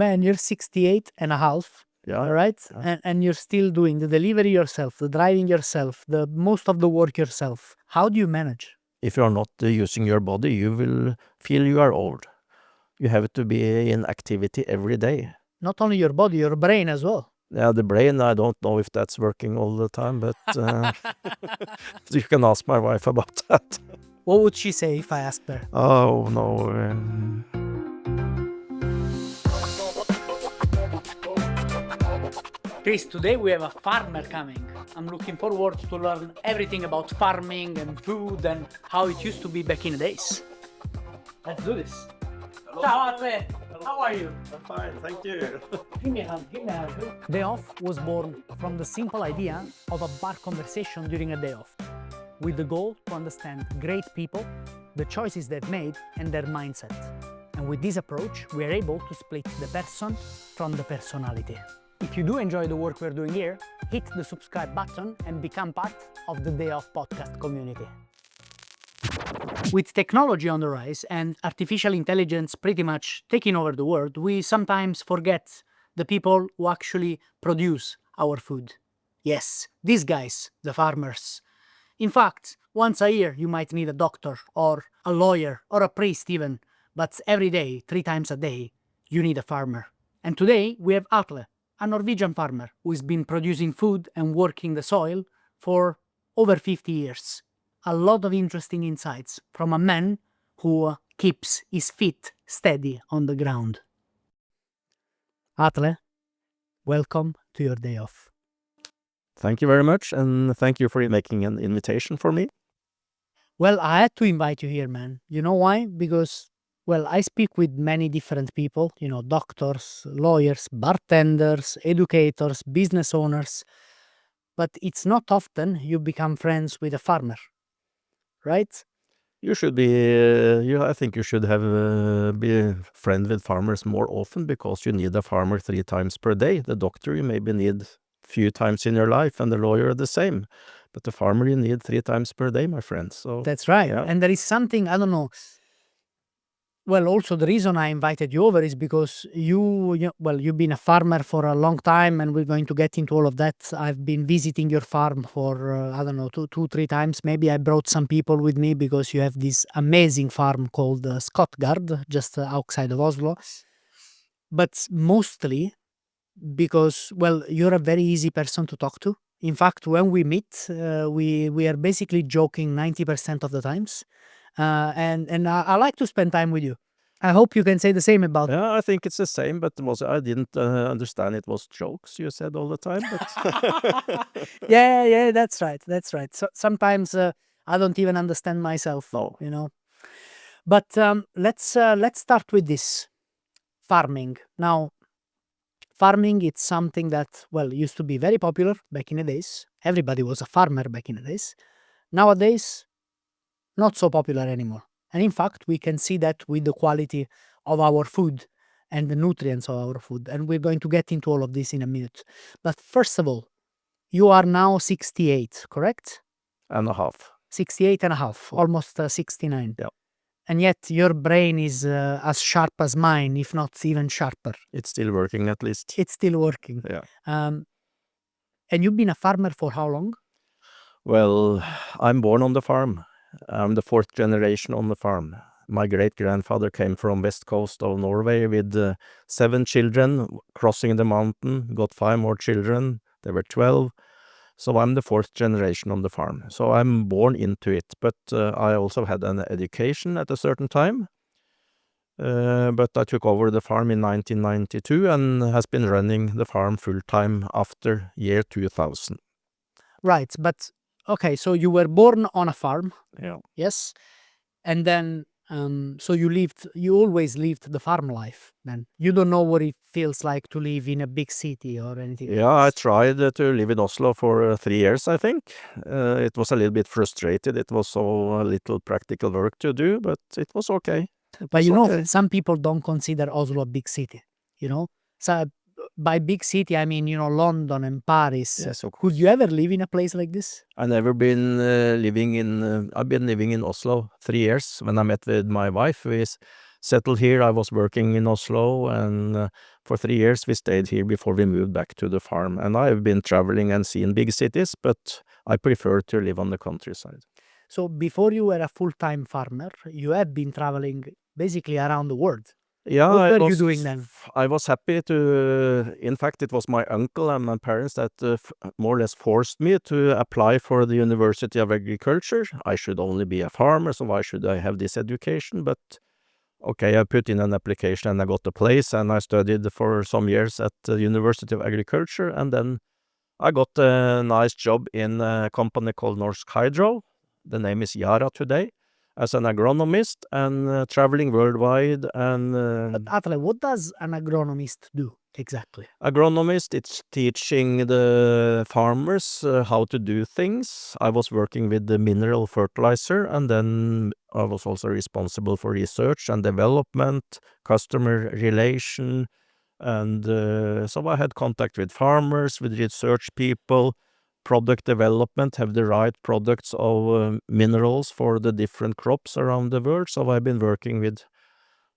man, you're 68 and a half, Yeah. right? Yeah. And you're still doing the delivery yourself, the driving yourself, the most of the work yourself. How do you manage? If you are not using your body, you will feel you are old. You have to be in activity every day. Not only your body, your brain as well. Yeah, the brain, I don't know if that's working all the time, but you can ask my wife about that. What would she say if I asked her? Oh, no. Chris, today we have a farmer coming. I'm looking forward to learn everything about farming and food and how it used to be back in the days. Let's do this. Ciao Atle, how are you? I'm fine, thank you. Give me a hand, give me a hand. DayOff was born from the simple idea of a bar conversation during a day off, with the goal to understand great people, the choices they've made, and their mindset. And with this approach, we are able to split the person from the personality. If you do enjoy the work we're doing here, hit the subscribe button and become part of the DayOff podcast community. With technology on the rise and artificial intelligence pretty much taking over the world, we sometimes forget the people who actually produce our food. Yes, these guys, the farmers. In fact, once a year you might need a doctor or a lawyer or a priest even, but every day, 3 times a day, you need a farmer. And today we have Atle, a Norwegian farmer who has been producing food and working the soil for over 50 years. A lot of interesting insights from a man who keeps his feet steady on the ground. Atle, welcome to your day off. Thank you very much, and thank you for making an invitation for me. Well, I had to invite you here, man. You know why? Because, well, I speak with many different people, doctors, lawyers, bartenders, educators, business owners, but it's not often you become friends with a farmer, right? You should be, I think you should have be a friend with farmers more often, because you need a farmer 3 times per day. The doctor you maybe need few times in your life, and the lawyer the same. But the farmer you need 3 times per day, my friend. So That's right. yeah. And there is something, I don't know. Well, also the reason I invited you over is because you've been a farmer for a long time, and we're going to get into all of that. I've been visiting your farm for, I don't know, 3 times. Maybe I brought some people with me because you have this amazing farm called 𝒟𝒴𝓙𝗙, just outside of Oslo. But mostly because, well, you're a very easy person to talk to. In fact, when we meet, we are basically joking 90% of the times. And I like to spend time with you. I hope you can say the same about... Yeah, I think it's the same, but I didn't understand it was jokes you said all the time. But Yeah, that's right. So, sometimes I don't even understand myself, No. But let's start with this. Farming. Now, farming, it's something that, well, used to be very popular back in the days. Everybody was a farmer back in the days. Nowadays, not so popular anymore. And in fact, we can see that with the quality of our food and the nutrients of our food. And we're going to get into all of this in a minute. But first of all, you are now 68, correct? And a half. 68 and a half, almost 69. Yeah. And yet your brain is as sharp as mine, if not even sharper. It's still working, at least. It's still working. Yeah. And you've been a farmer for how long? Well, I'm born on the farm. I'm the 4th generation on the farm. My great-grandfather came from west coast of Norway with 7 children, crossing the mountain, got 5 more children. There were 12. So I'm the 4th generation on the farm. So I'm born into it. But I also had an education at a certain time. But I took over the farm in 1992 and has been running the farm full-time after year 2000. Right, but okay, so you were born on a farm. Yeah. Yes. And then, so you always lived the farm life then. You don't know what it feels like to live in a big city or anything. Yeah, I tried to live in Oslo for 3 years, I think. It was a little bit frustrated. It was so little practical work to do, but it was okay. But some people don't consider Oslo a big city, So by big city, I mean, London and Paris. Yes, of Could you ever live in a place like this? I've never been living in Oslo 3 years. When I met with my wife, we settled here. I was working in Oslo, and for 3 years we stayed here before we moved back to the farm. And I've been traveling and seen big cities, but I prefer to live on the countryside. So before you were a full-time farmer, you have been traveling basically around the world. Yeah, What were you doing then? I was happy to. In fact, it was my uncle and my parents that more or less forced me to apply for the University of Agriculture. I should only be a farmer, so why should I have this education? But okay, I put in an application and I got a place, and I studied for some years at the University of Agriculture, and then I got a nice job in a company called 𝒟𝒏𝓎𝓙. The name is Yara today, as an agronomist, and traveling worldwide. And But Atle, what does an agronomist do exactly? agronomist, it's teaching the farmers how to do things. I was working with the mineral fertilizer, and then I was also responsible for research and development, customer relation, and so I had contact with farmers, with research people, product development, have the right products of minerals for the different crops around the world. So I've been working with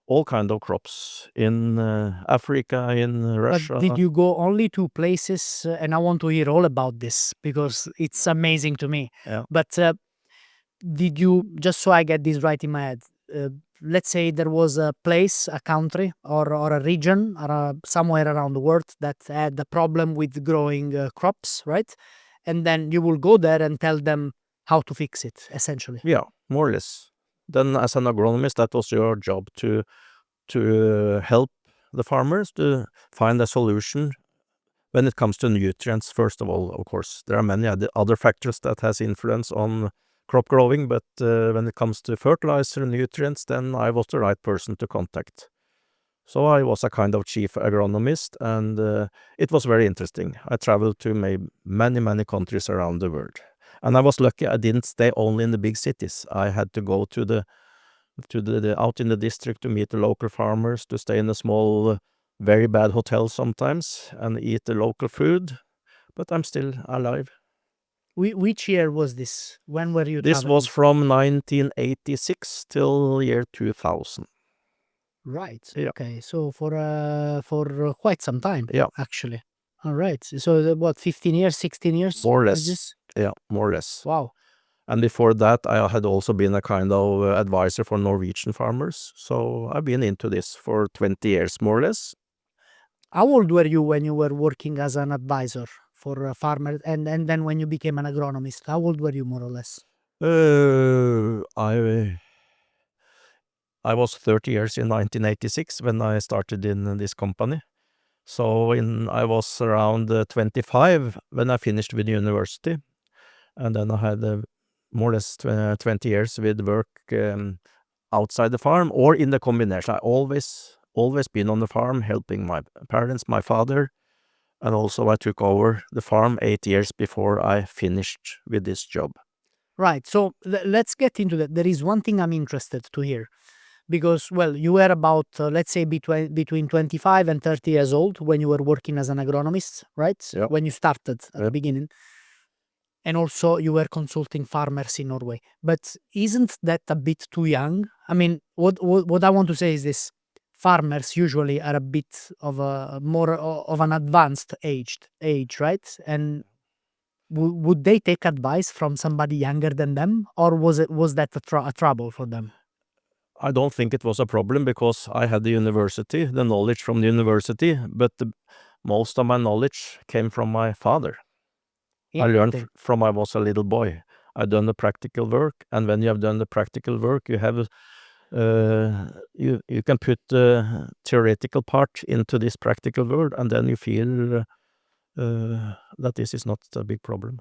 all kind of crops in Africa, in Russia. But did you go only to places, and I want to hear all about this because it's amazing to me. Yeah. But did you, just so I get this right in my head, let's say there was a place, a country, or a region, or somewhere around the world that had a problem with growing crops, right? And then you will go there and tell them how to fix it, essentially. Yeah, more or less. Then as an agronomist, that was your job to help the farmers to find a solution when it comes to nutrients. First of all, of course, there are many other factors that has influence on crop growing, but when it comes to fertilizer, nutrients, then I was the right person to contact. So I was a kind of chief agronomist, and it was very interesting. I traveled to many countries around the world. And I was lucky I didn't stay only in the big cities. I had to go to the out in the district to meet the local farmers, to stay in a small, very bad hotel sometimes, and eat the local food. But I'm still alive. Which year was this? When were you This traveling? was from 1986 till year 2000. Right. Yeah. Okay. So for quite some time. Yeah. Actually. All right. So what, 15 years, 16 years? More or like less. this? Yeah, more or less. Wow. And before that, I had also been a kind of advisor for Norwegian farmers. So I've been into this for 20 years, more or less. How old were you when you were working as an advisor for a farmer, and then when you became an agronomist? How old were you, more or less? I was 30 years in 1986 when I started in this company. So I was around 25 when I finished with university. And then I had more or less 20 years with work outside the farm or in the combination. I always been on the farm, helping my parents, my father, and also I took over the farm 8 years before I finished with this job. Right. So let's get into that. There is one thing I'm interested to hear. Because, well, you were about, let's say, between 25 and 30 years old when you were working as an agronomist, right? Yeah. When you started at the Yeah. beginning. And also you were consulting farmers in Norway. But isn't that a bit too young? I mean, what I want to say is this. Farmers usually are a bit of a more of an advanced age, right? And would they take advice from somebody younger than them, or was that a trouble for them? I don't think it was a problem because I had the knowledge from the university, but most of my knowledge came from my father. I learned from I was a little boy. I done the practical work, and when you have done the practical work, you have you can put the theoretical part into this practical world, and then you feel that this is not a big problem.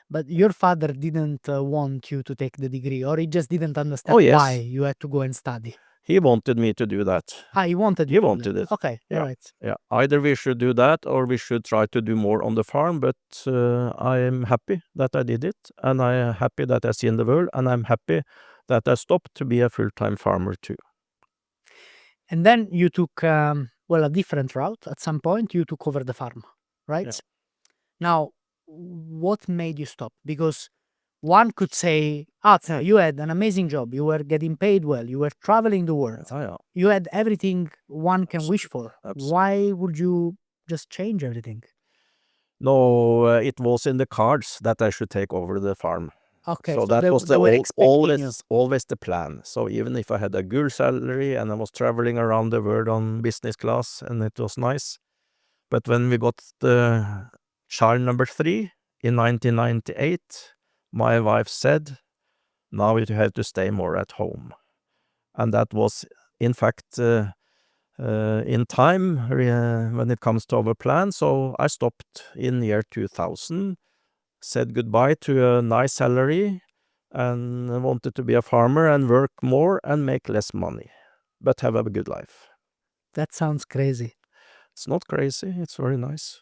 But your father didn't want you to take the degree, or he just didn't understand Oh, yes. why you had to go and study? He wanted me to do that. He wanted He you to do wanted that. it. Okay, Yeah. all right. Yeah, either we should do that or we should try to do more on the farm, but I am happy that I did it, and I am happy that I see in the world, and I'm happy that I stopped to be a full-time farmer too. And then you took, well, a different route. At some point, you took over the farm, right? Yeah. Now, what made you stop? Because one could say, Atle, you had an amazing job. You were getting paid well. You were traveling the world. Yeah. You had everything one can wish for. Absolutely. Why would you just change everything? No, it was in the cards that I should take over the farm. Okay, So so that was they were expecting you. always the plan. So even if I had a good salary and I was traveling around the world on business class and it was nice, but when we got the child number 3 in 1998, my wife said, now you have to stay more at home. And that was, in fact, in time when it comes to our plan. So I stopped in year 2000, said goodbye to a nice salary, and wanted to be a farmer and work more and make less money, but have a good life. That sounds crazy. It's not crazy, it's very nice.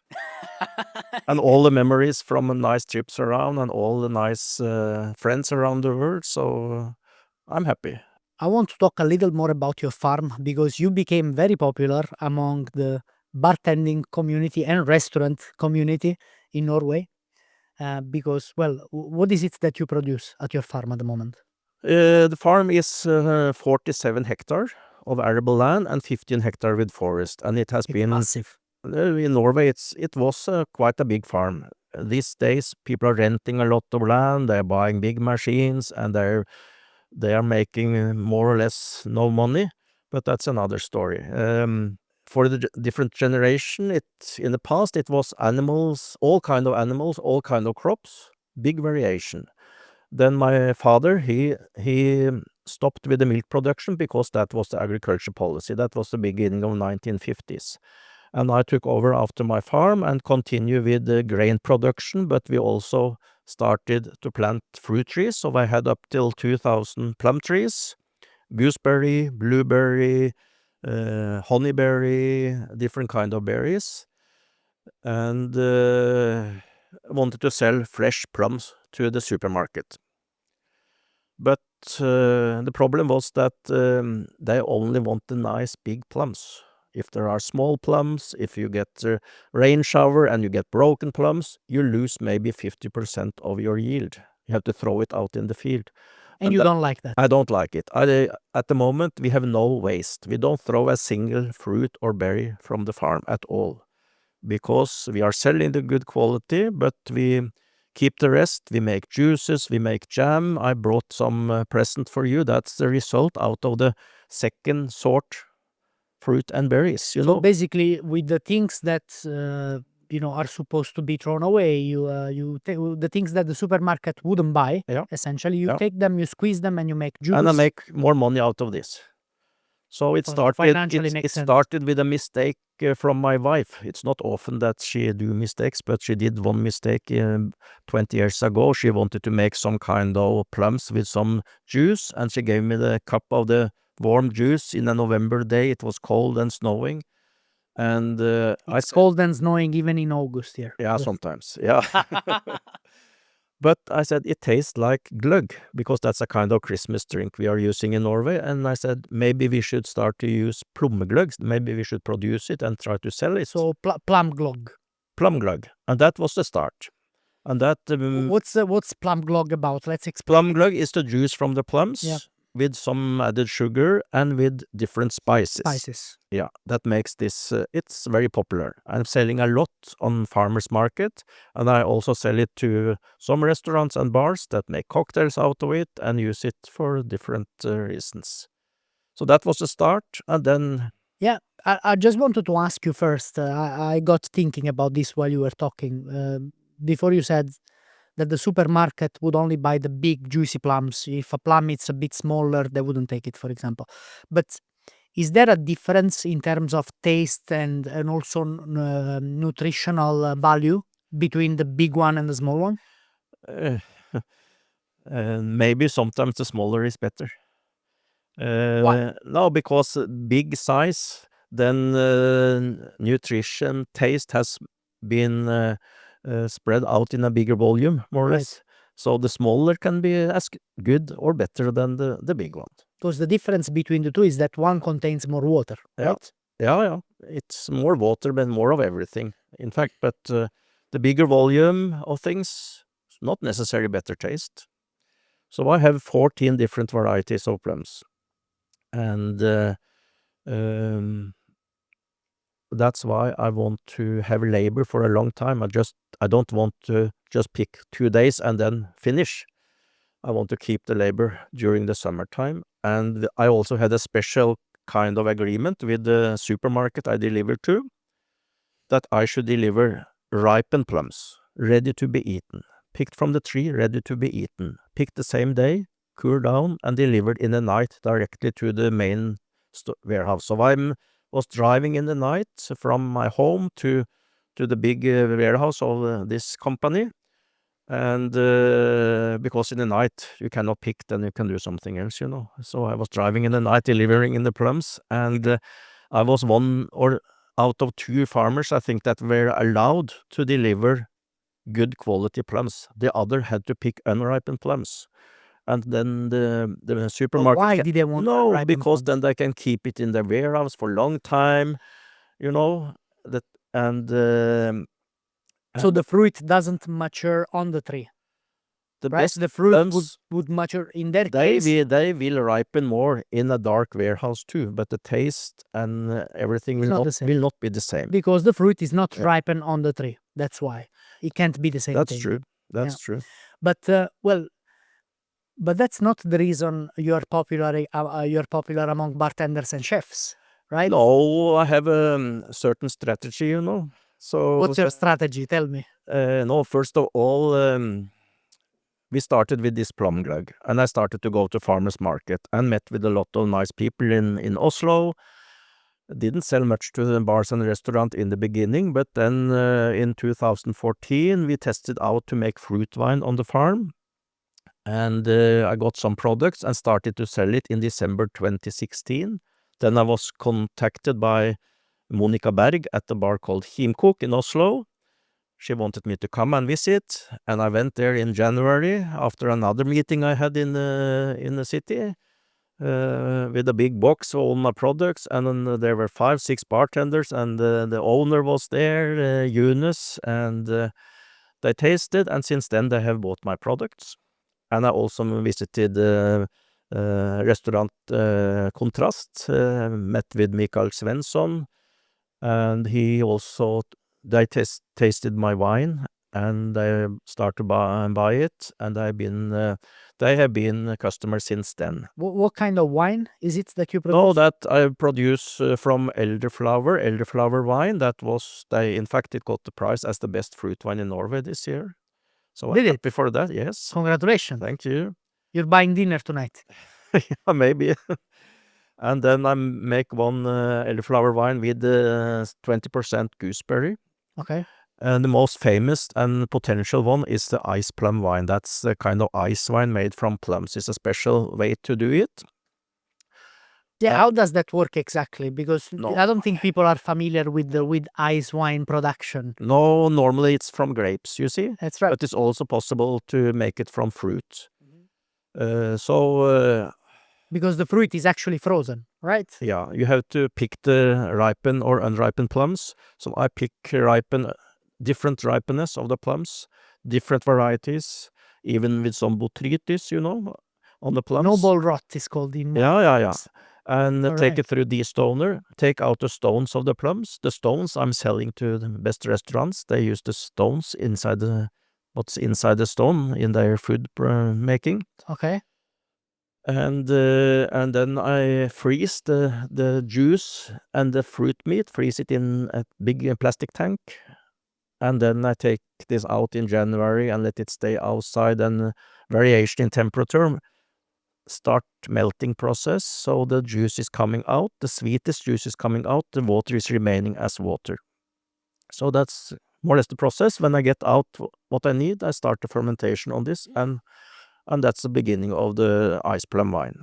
And all the memories from nice trips around and all the nice friends around the world, so I'm happy. I want to talk a little more about your farm because you became very popular among the bartending community and restaurant community in Norway. Because, well, what is it that you produce at your farm at the moment? The farm is 47 hectares of arable land and 15 hectares with forest, and it has It's been massive. in Norway. It was quite a big farm. These days, people are renting a lot of land. They're buying big machines, and they are making more or less no money. But that's another story. For the different generation, in the past it was animals, all kind of crops, big variation. Then my father, he stopped with the milk production because that was the agriculture policy. That was the beginning of 1950s. And I took over after my farm and continue with the grain production, but we also started to plant fruit trees. So I had up till 2,000 plum trees, gooseberry, blueberry, honeyberry, different kind of berries, and wanted to sell fresh plums to the supermarket. But the problem was that they only want the nice big plums. If there are small plums, if you get a rain shower and you get broken plums, you lose maybe 50% of your yield. You have to throw it out in the field. And you don't like that. I don't like it. At the moment, we have no waste. We don't throw a single fruit or berry from the farm at all, because we are selling the good quality, but we keep the rest. We make juices, we make jam. I brought some present for you. That's the result out of the second sort fruit and berries, you So know. basically, with the things that are supposed to be thrown away, you take the things that the supermarket wouldn't buy. Yeah. Essentially, you Yeah. take them, you squeeze them, and you make juice. And I make more money out of this. So it financially makes sense. started with a mistake from my wife. It's not often that she do mistakes, but she did one mistake 20 years ago. She wanted to make some kind of plums with some juice, and she gave me the cup of the warm juice in a November day. It was cold and snowing, and It's cold and snowing even in August here. yeah, sometimes, yeah. But I said, it tastes like gløgg, because that's a kind of Christmas drink we are using in Norway. And I said, maybe we should start to use plummegløgg. Maybe we should produce it and try to sell it. So plum glog. Plumgløgg. And that was the start. And that... What's plum glog about? Let's explain. Plumgløgg is the juice from the plums. Yeah. With some added sugar and with different spices. Yeah, that makes this, it's very popular. I'm selling a lot on farmers market, and I also sell it to some restaurants and bars that make cocktails out of it and use it for different reasons. So that was the start, and then... Yeah, I just wanted to ask you first. I got thinking about this while you were talking. Before you said that the supermarket would only buy the big juicy plums. If a plum is a bit smaller, they wouldn't take it, for example. But is there a difference in terms of taste and also nutritional value between the big one and the small one? Maybe sometimes the smaller is better. Why? No, because big size, then nutrition, taste has been spread out in a bigger volume, more or Right. less. So the smaller can be as good or better than the big one. Because the difference between the two is that one contains more water, Yeah. right? Yeah. It's more water, but more of everything, in fact. But the bigger volume of things not necessarily better taste. So I have 14 different varieties of plums. And that's why I want to have labor for a long time. I don't want to just pick 2 days and then finish. I want to keep the labor during the summertime. And I also had a special kind of agreement with the supermarket I delivered to, that I should deliver ripened plums, ready to be eaten, picked from the tree, ready to be eaten, picked the same day, cooled down, and delivered in the night directly to the main warehouse. So I was driving in the night from my home to the big warehouse of this company. And because in the night you cannot pick, then you can do something else, So I was driving in the night, delivering in the plums, and I was one or out of 2 farmers, I think, that were allowed to deliver good quality plums. The other had to pick unripened plums. And then the supermarket... Why did they want No, unripened because plums? then they can keep it in the warehouse for a long time, that, and So the fruit doesn't mature on the tree, the right? best The fruit plums, would mature in their they case. will ripen more in a dark warehouse too, but the taste and everything It's will not not the same. will not be the same. Because the fruit is not Yeah. ripened on the tree. That's why. It can't be the same That's thing. true. That's true. But but that's not the reason you're popular among bartenders and chefs, right? No, I have a certain strategy, So What's your strategy? Tell me. no, first of all, we started with this plum glögg, and I started to go to farmers market and met with a lot of nice people in Oslo. Didn't sell much to the bars and restaurant in the beginning, but then in 2014 we tested out to make fruit wine on the farm, and I got some products and started to sell it in December 2016. Then I was contacted by Monica Berg at the bar called 𝒟𝒶𝓎𝗙𝗙 in Oslo. She wanted me to come and visit, and I went there in January after another meeting I had in the city, with a big box of all my products, and then there were 5, 6 bartenders, and the owner was there, Eunice, and they tasted, and since then they have bought my products. And I also visited restaurant Kontrast, met with Mikael Svensson, and he also, they tasted my wine, and they started to buy it, and they have been customers since then. What kind of wine is it that you produce? No, that I produce from elderflower wine. In fact, it got the prize as the best fruit wine in Norway this year. So Did I'm it? happy for that, yes. Congratulations. Thank you. You're buying dinner tonight. Yeah, maybe. And then I make one elderflower wine with 20% gooseberry. Okay. And the most famous and potential one is the ice plum wine. That's the kind of ice wine made from plums. It's a special way to do it. Yeah, how does that work exactly? Because No. I don't think people are familiar with ice wine production. No, normally it's from grapes, you see. That's right. But it's also possible to make it from fruit. So Because the fruit is actually frozen, right? yeah, you have to pick the ripened or unripened plums. So I pick different ripeness of the plums, different varieties, even with some botrytis, on the plums. Noble rot is called in Yeah. And All take right. it through destoner, take out the stones of the plums. The stones I'm selling to the best restaurants. They use the stones what's inside the stone in their food making. Okay. And then I freeze the juice and the fruit meat, freeze it in a big plastic tank. And then I take this out in January and let it stay outside, and variation in temperature start melting process. So the juice is coming out, the sweetest juice is coming out, the water is remaining as water. So that's more or less the process. When I get out what I need, I start the fermentation on this, and that's the beginning of the ice plum wine.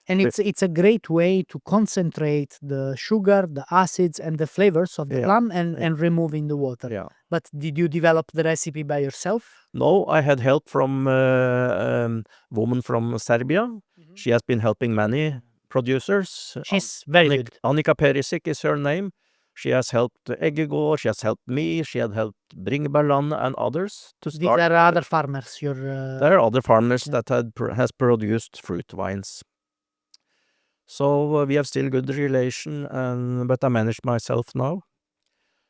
And it's a great way to concentrate the sugar, the acids, and the flavors of the Yeah. plum and remove in the water. Yeah. But did you develop the recipe by yourself? No, I had help from a woman from Serbia. She has been helping many producers. She's very good. 𝒟𝒏𝓙𝗙 is her name. She has helped 𝒟𝒙, she has helped me, she had helped 𝒟𝒏𝓙 and others to These start. are other farmers. There are other farmers that has produced fruit wines. So we have still good relation, but I manage myself now.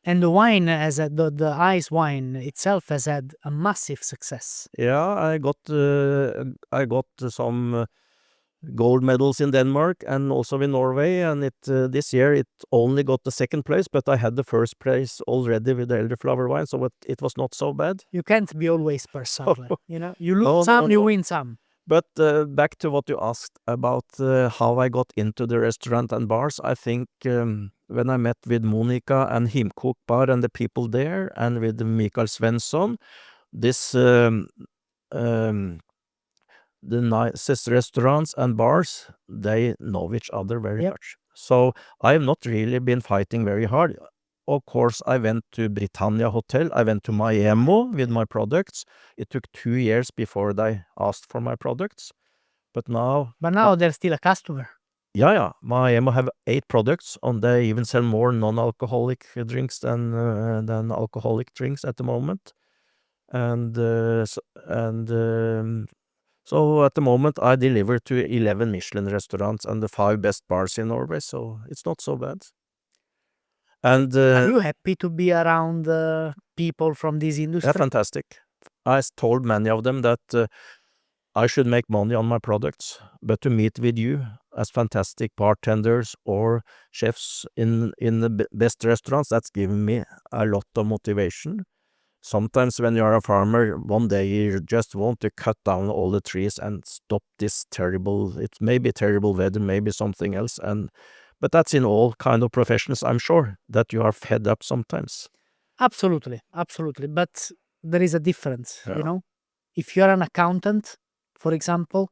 And the wine the ice wine itself has had a massive success. Yeah, I got some gold medals in Denmark and also in Norway, and this year it only got the second place, but I had the first place already with the elderflower wine, so it was not so bad. You can't be always first somewhere, you know? You lose No, some, no, you no. win some. But back to what you asked about how I got into the restaurant and bars, I think when I met with Monica and 𝒟𝒏𝓙𝗙 and the people there, and with Mikael Svensson, this the nicest restaurants and bars, they know each other very much. So I have not really been fighting very hard. Of course, I went to Britannia Hotel, I went to 𝒟𝒏𝓙 with my products. It took 2 years before they asked for my products. But now they're still a customer. yeah, 𝒟𝒏𝓙 have 8 products, and they even sell more non-alcoholic drinks than alcoholic drinks at the moment. So at the moment I deliver to 11 Michelin restaurants and the 5 best bars in Norway, so it's not so bad. And Are you happy to be around people from this industry? yeah, fantastic. I told many of them that I should make money on my products, but to meet with you as fantastic bartenders or chefs in the best restaurants, that's given me a lot of motivation. Sometimes when you are a farmer, one day you just want to cut down all the trees and stop this terrible, it may be terrible weather, maybe something else, but that's in all kind of professions, I'm sure, that you are fed up sometimes. Absolutely, but there is a difference, you know? If you're an accountant, for example,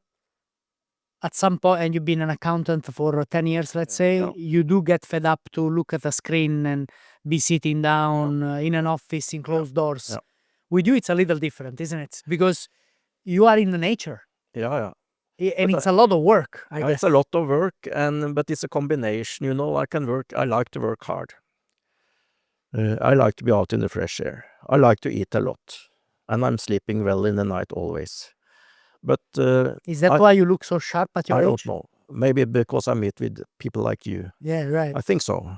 at some point, and you've been an accountant for 10 years, let's say, you do get fed up to look at a screen and be sitting down in an office in closed doors. With you, it's a little different, isn't it? Because you are in the nature. Yeah. And it's a lot of work, I guess. It's a lot of work, but it's a combination, you know. I like to work hard. I like to be out in the fresh air. I like to eat a lot, and I'm sleeping well in the night always. But is that why you look so sharp at your age? I don't know. Maybe because I meet with people like you. Yeah, right. I think so.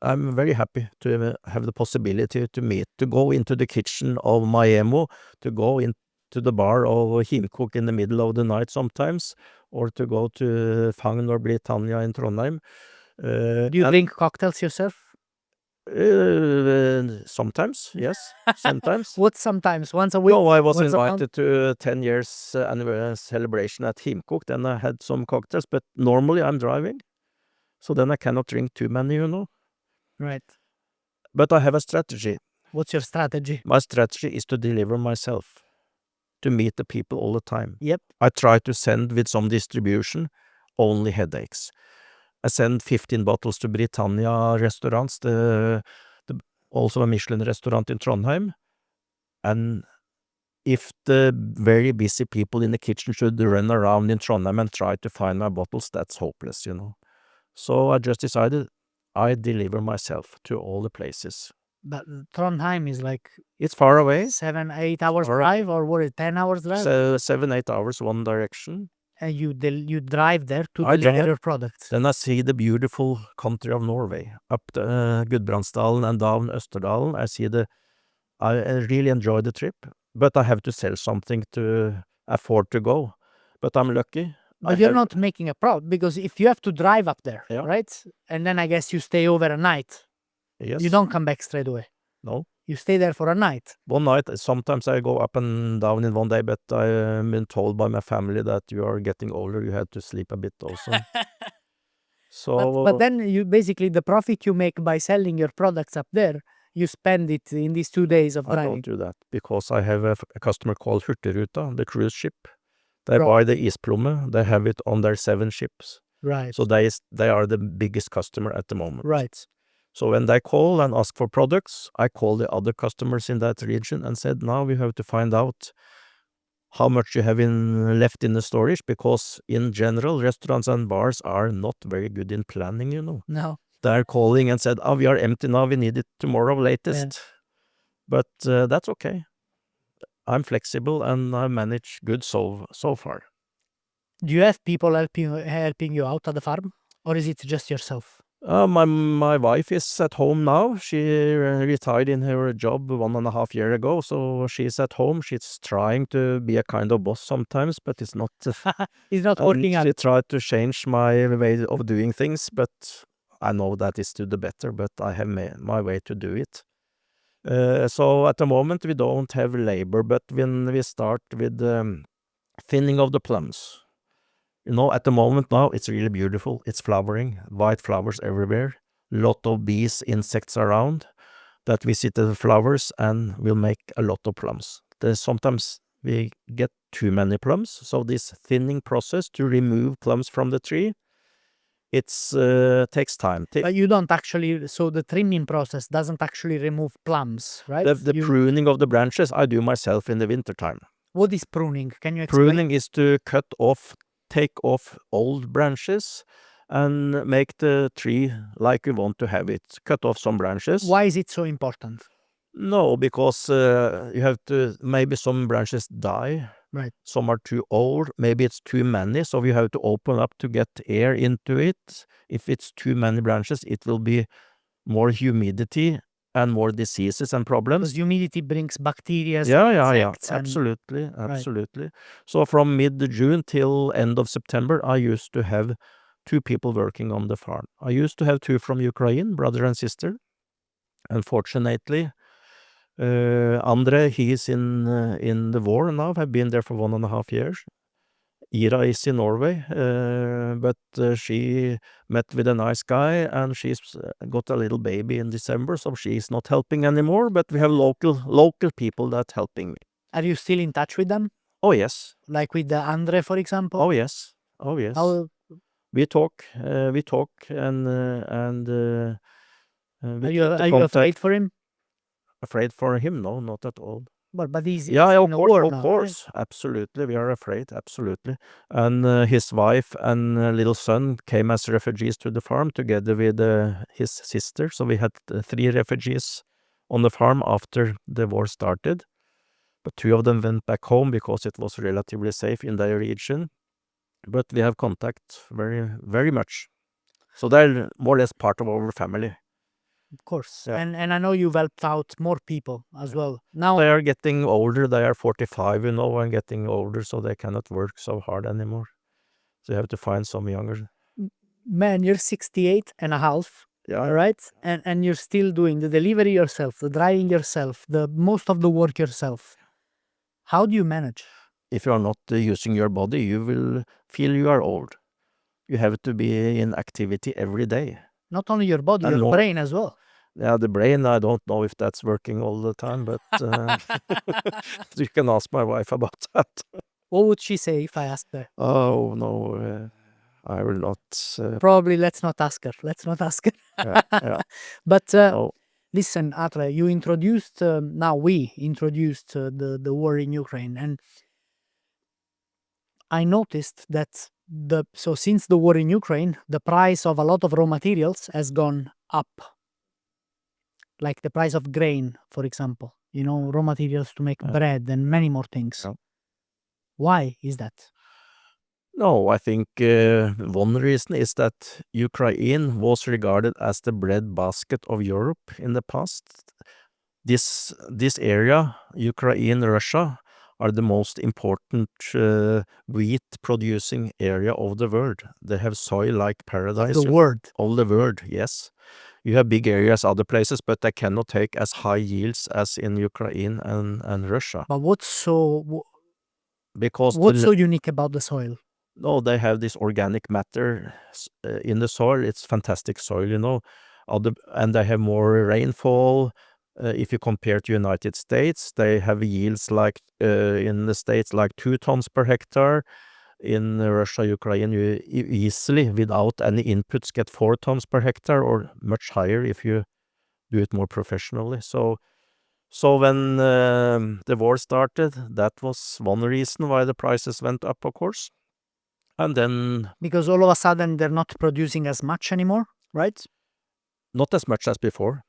I'm very happy to have the possibility to go into the kitchen of 𝒟𝒏𝓙, to go into the bar of 𝒟𝒏𝓙𝗙 in the middle of the night sometimes, or to go to 𝒟𝒏𝓙 or Britannia in Trondheim. Do you drink cocktails yourself? Sometimes, yes. Sometimes. What sometimes? Once a week? No, I was invited to a 10 years anniversary celebration at 𝒟𝒏𝓙𝗙, then I had some cocktails, but normally I'm driving, so then I cannot drink too many, you know. Right. But I have a strategy. What's your strategy? My strategy is to deliver myself, to meet the people all the time. Yep. I try to send with some distribution, only headaches. I send 15 bottles to Britannia restaurants, also a Michelin restaurant in Trondheim. And if the very busy people in the kitchen should run around in Trondheim and try to find my bottles, that's hopeless, you know. So I just decided I deliver myself to all the places. But Trondheim is like... It's far away. 7-8 hours drive, or what is it, 10 hours drive? 7-8 hours one direction. And you drive there to deliver your product. Then I see the beautiful country of Norway, up the Gudbrandsdalen and down Østerdalen. I really enjoy the trip, but I have to sell something to afford to go. But I'm lucky. But you're not making a profit, because if you have to drive up there, right? And then I guess you stay over a night. Yes. You don't come back straight away. No. You stay there for a night. One night. Sometimes I go up and down in one day, but I've been told by my family that you are getting older, you have to sleep a bit also. So, but then you basically, the profit you make by selling your products up there, you spend it in these 2 days of driving. I don't do that, because I have a customer called 𝒟𝒏𝓙𝗙𝗙, the cruise ship. They buy the 𝒟𝒏𝓙𝗙, they have it on their 7 ships. Right. So they are the biggest customer at the moment. Right. So when they call and ask for products, I call the other customers in that region and said, now we have to find out how much you have left in the storage, because in general, restaurants and bars are not very good in planning, you know. No. they're calling and said, "Oh, we are empty now. We need it tomorrow latest." But that's okay. I'm flexible and I manage good so far. Do you have people helping you out at the farm, or is it just yourself? My wife is at home now. She retired in her job 1.5 years ago, so she's at home. She's trying to be a kind of boss sometimes, but it's not. It's not working out. She tried to change my way of doing things, but I know that is to the better. But I have my way to do it. So at the moment we don't have labor, but when we start with thinning of the plums. At the moment now, it's really beautiful. It's flowering, white flowers everywhere, lot of bees, insects around that visit the flowers and will make a lot of plums. Sometimes we get too many plums, so this thinning process to remove plums from the tree, it's takes time. But you don't actually, so the trimming process doesn't actually remove plums, right? The pruning of the branches I do myself in the wintertime. What is pruning? Can you explain? Pruning is to take off old branches and make the tree like you want to have it. Cut off some branches. Why is it so important? No, because you have to, maybe some branches die. Right. Some are too old, maybe it's too many, so you have to open up to get air into it. If it's too many branches, it will be more humidity and more diseases and problems. Because humidity brings bacteria. Yeah, absolutely. So from mid-June till end of September, I used to have 2 people working on the farm. I used to have 2 from Ukraine, brother and sister. Unfortunately, Andre, he is in the war now, have been there for 1.5 years. Ira is in Norway, but she met with a nice guy and she's got a little baby in December, so she's not helping anymore, but we have local people that helping me. Are you still in touch with them? Oh, yes. Like with the Andre, for example? Oh, yes. How, We talk and are you afraid for him? Afraid for him? No, not at all. But he's Yeah, in of a course, war of now, course, absolutely. We are afraid, absolutely. And his wife and little son came as refugees to the farm together with his sister. So we had 3 refugees on the farm after the war started. But 2 of them went back home because it was relatively safe in their region. But we have contact very, very much. So they're more or less part of our family. Of course. Yeah. And I know you've helped out more people as well. Now they are getting older. They are 45, and getting older, so they cannot work so hard anymore. So you have to find some younger. Man, you're 68 and a half. Yeah. Right? And you're still doing the delivery yourself, the drying yourself, the most of the work yourself. How do you manage? If you are not using your body, you will feel you are old. You have to be in activity every day. Not only your body, And your more- brain as well. Yeah, the brain, I don't know if that's working all the time, but you can ask my wife about that. What would she say if I asked her? Oh, no, I will not. Probably let's not ask her. Let's not ask her. Yeah. But No. listen, Atle, you introduced, now we introduced the war in Ukraine. And I noticed that so since the war in Ukraine, the price of a lot of raw materials has gone up. Like the price of grain, for example, raw materials to make Yeah. bread and many more things. Yeah. Why is that? No, I think one reason is that Ukraine was regarded as the breadbasket of Europe in the past. This area, Ukraine, Russia, are the most important wheat producing area of the world. They have soil like paradise. The word. Of the world, yes. You have big areas other places, but they cannot take as high yields as in Ukraine and Russia. But what's so Because unique about the soil? No, they have this organic matter in the soil. It's fantastic soil, and they have more rainfall. If you compare to United States, they have yields like in the States like 2 tons per hectare. In Russia, Ukraine, you easily, without any inputs, get 4 tons per hectare, or much higher if you do it more professionally. So when the war started, that was one reason why the prices went up, of course. And then, Because all of a sudden they're not producing as much anymore, right? not as much as before.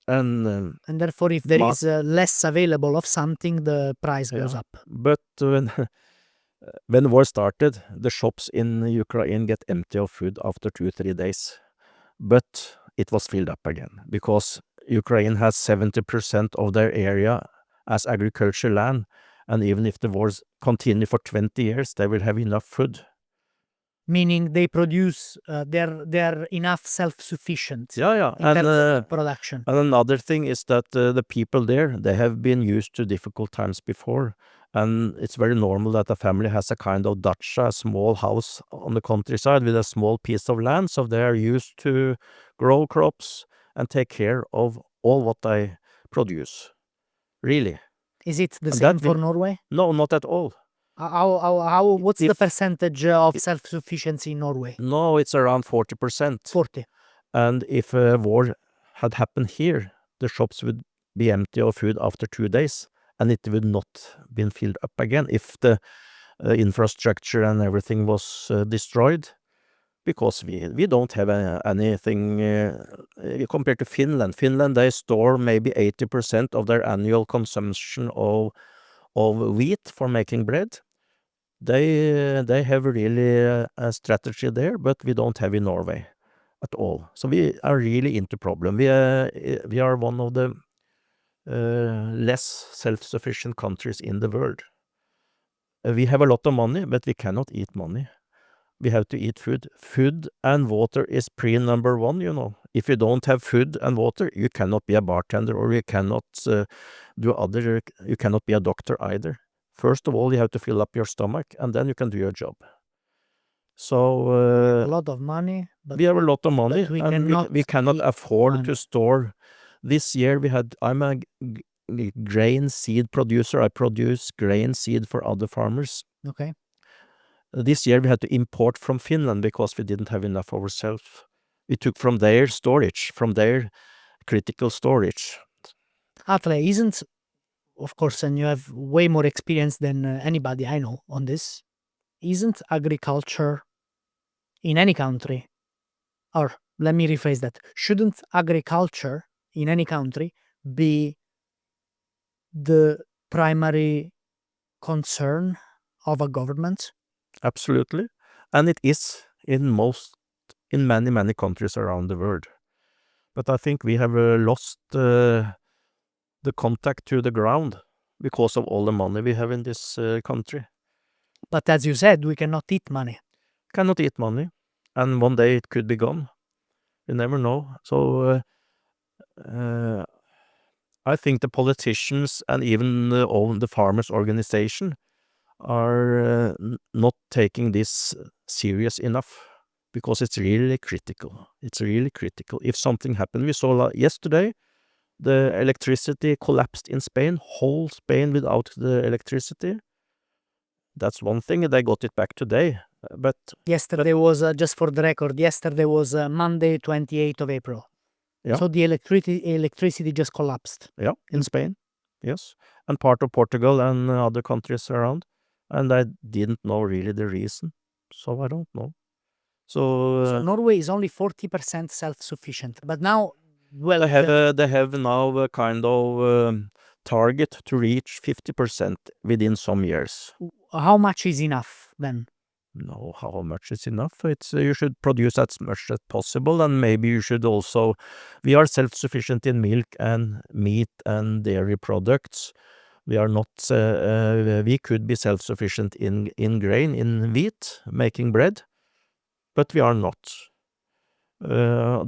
And And therefore, if there Ma- is less available of something, the price goes yeah. up. But when the war started, the shops in Ukraine get empty of food after 2-3 days. But it was filled up again because Ukraine has 70% of their area as agriculture land, and even if the wars continue for 20 years, they will have enough food. Meaning they produce, they're enough self-sufficient Yeah, in terms of production. and another thing is that the people there, they have been used to difficult times before, and it's very normal that a family has a kind of dacha, a small house on the countryside with a small piece of land, so they are used to grow crops and take care of all what they produce. Really. Is it the And same that for will- Norway? No, not at all. What's the If- percentage of self-sufficiency in Norway? No, it's around 40%. 40. And if a war had happened here, the shops would be empty of food after 2 days, and it would not been filled up again if the infrastructure and everything was destroyed, because we don't have anything compared to Finland. Finland, they store maybe 80% of their annual consumption of wheat for making bread. They have really a strategy there, but we don't have in Norway at all. So we are really into problem. We are one of the less self-sufficient countries in the world. We have a lot of money, but we cannot eat money. We have to eat food. Food and water is number one, you know. If you don't have food and water, you cannot be a bartender, or you cannot you cannot be a doctor either. First of all, you have to fill up your stomach, and then you can do your job. So A lot of money, but we have a lot of money, but we and cannot we cannot eat afford money. to store. This year I'm a grain seed producer. I produce grain seed for other farmers. Okay. This year we had to import from Finland because we didn't have enough ourselves. We took from their storage, from their critical storage. Atle, isn't, of course, and you have way more experience than anybody I know on this, isn't agriculture in any country, or let me rephrase that, shouldn't agriculture in any country be the primary concern of a government? Absolutely. And it is in many countries around the world. But I think we have lost the contact to the ground because of all the money we have in this country. But as you said, we cannot eat money. Cannot eat money, and one day it could be gone. You never know. So I think the politicians and even the farmers' organization are not taking this serious enough, because it's really critical. It's really critical. If something happened, we saw yesterday, the electricity collapsed in Spain, whole Spain without the electricity. That's one thing, they got it back today, but Yesterday was, just for the record, yesterday was Monday, 28th of April. Yeah. So the electricity just collapsed. yeah, in Spain, yes, and part of Portugal and other countries around, and I didn't know really the reason, so I don't know. So So Norway is only 40% self-sufficient. But now, well, they have now a kind of target to reach 50% within some years. how much is enough then? No, how much is enough? It's you should produce as much as possible, and maybe you should also. We are self-sufficient in milk and meat and dairy products. We are not. We could be self-sufficient in grain, in wheat, making bread, but we are not.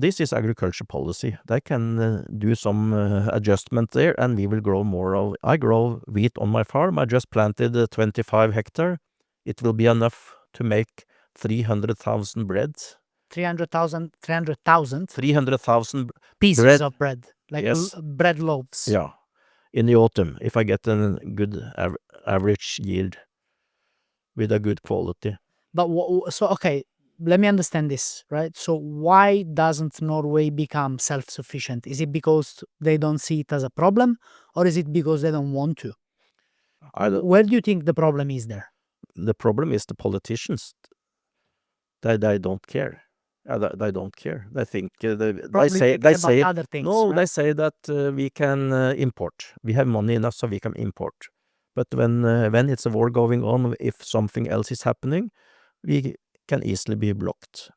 This is agriculture policy. They can do some adjustment there, and we will grow more of. I grow wheat on my farm. I just planted 25 hectare. It will be enough to make 300,000 breads. 300,000 300,000 pieces bread. of bread, like Yes. bread loaves. Yeah, in the autumn, if I get a good average yield with a good quality. But so, okay, let me understand this, right? So why doesn't Norway become self-sufficient? Is it because they don't see it as a problem, or is it because they don't want to? Where do you think the problem is there? The problem is the politicians. They don't care. They don't care. They think they Probably say they care about other things, no. They right? say that we can import. We have money enough so we can import. But when it's a war going on, if something else is happening, we can easily be blocked.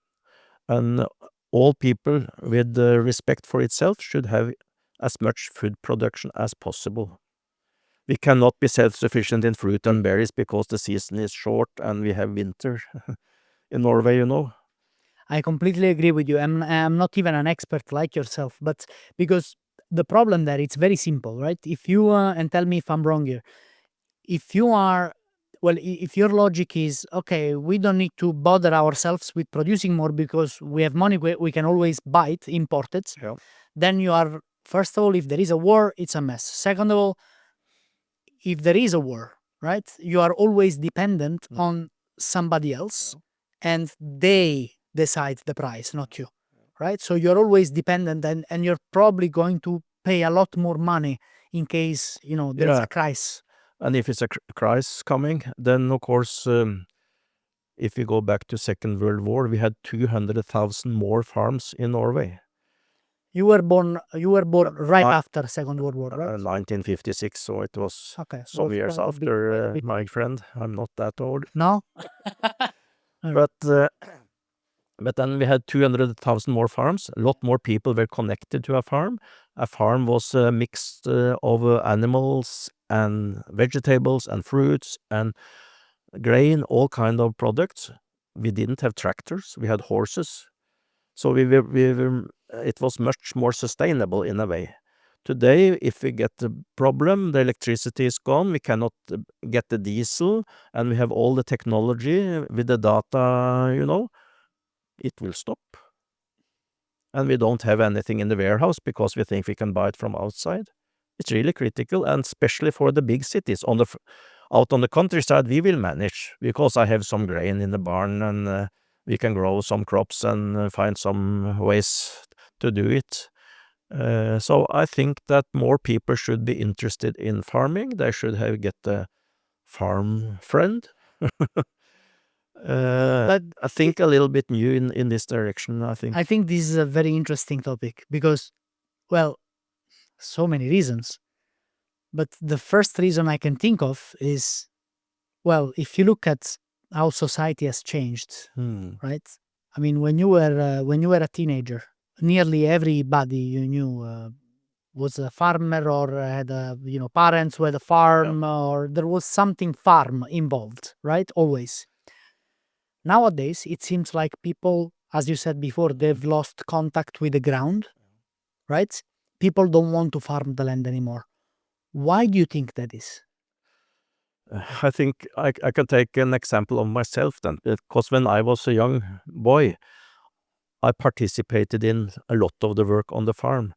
And all people with respect for itself should have as much food production as possible. We cannot be self-sufficient in fruit and berries because the season is short and we have winter in Norway, you know. I completely agree with you. I'm not even an expert like yourself, but because the problem there, it's very simple, right? If you, and tell me if I'm wrong here, if you are, well, if your logic is, okay, we don't need to bother ourselves with producing more because we have money, we can always buy it, import it, Yeah. then you are, first of all, if there is a war, it's a mess. Second of all, if there is a war, right, you are always dependent on somebody else and they decide the price, not you, right? So you're always dependent and you're probably going to pay a lot more money in case, there is Yeah. a crisis. And if it's a crisis coming, then of course, if we go back to Second World War, we had 200,000 more farms in Norway. You were born right I- after Second World War, right? 1956, so it was Okay. some Was years quite a bit, after, my friend. I'm not that old. No? But then we had 200,000 more farms. A lot more people were connected to a farm. A farm was a mix of animals and vegetables and fruits and grain, all kind of products. We didn't have tractors. We had horses. So it was much more sustainable in a way. Today, if we get a problem, the electricity is gone, we cannot get the diesel, and we have all the technology with the data, it will stop. And we don't have anything in the warehouse because we think we can buy it from outside. It's really critical, and especially for the big cities. Out on the countryside, we will manage, because I have some grain in the barn, and we can grow some crops and find some ways to do it. So I think that more people should be interested in farming. They should get a farm friend. But I think a little bit new in this direction, I think. I think this is a very interesting topic because, well, so many reasons. But the first reason I can think of is, well, if you look at how society has changed, right? I mean, when you were a teenager, nearly everybody you knew was a farmer or had parents who had a farm, or there was something farm involved, right? Always. Nowadays, it seems like people, as you said before, they've lost contact with the ground, right? People don't want to farm the land anymore. Why do you think that is? I think I can take an example of myself then, because when I was a young boy, I participated in a lot of the work on the farm,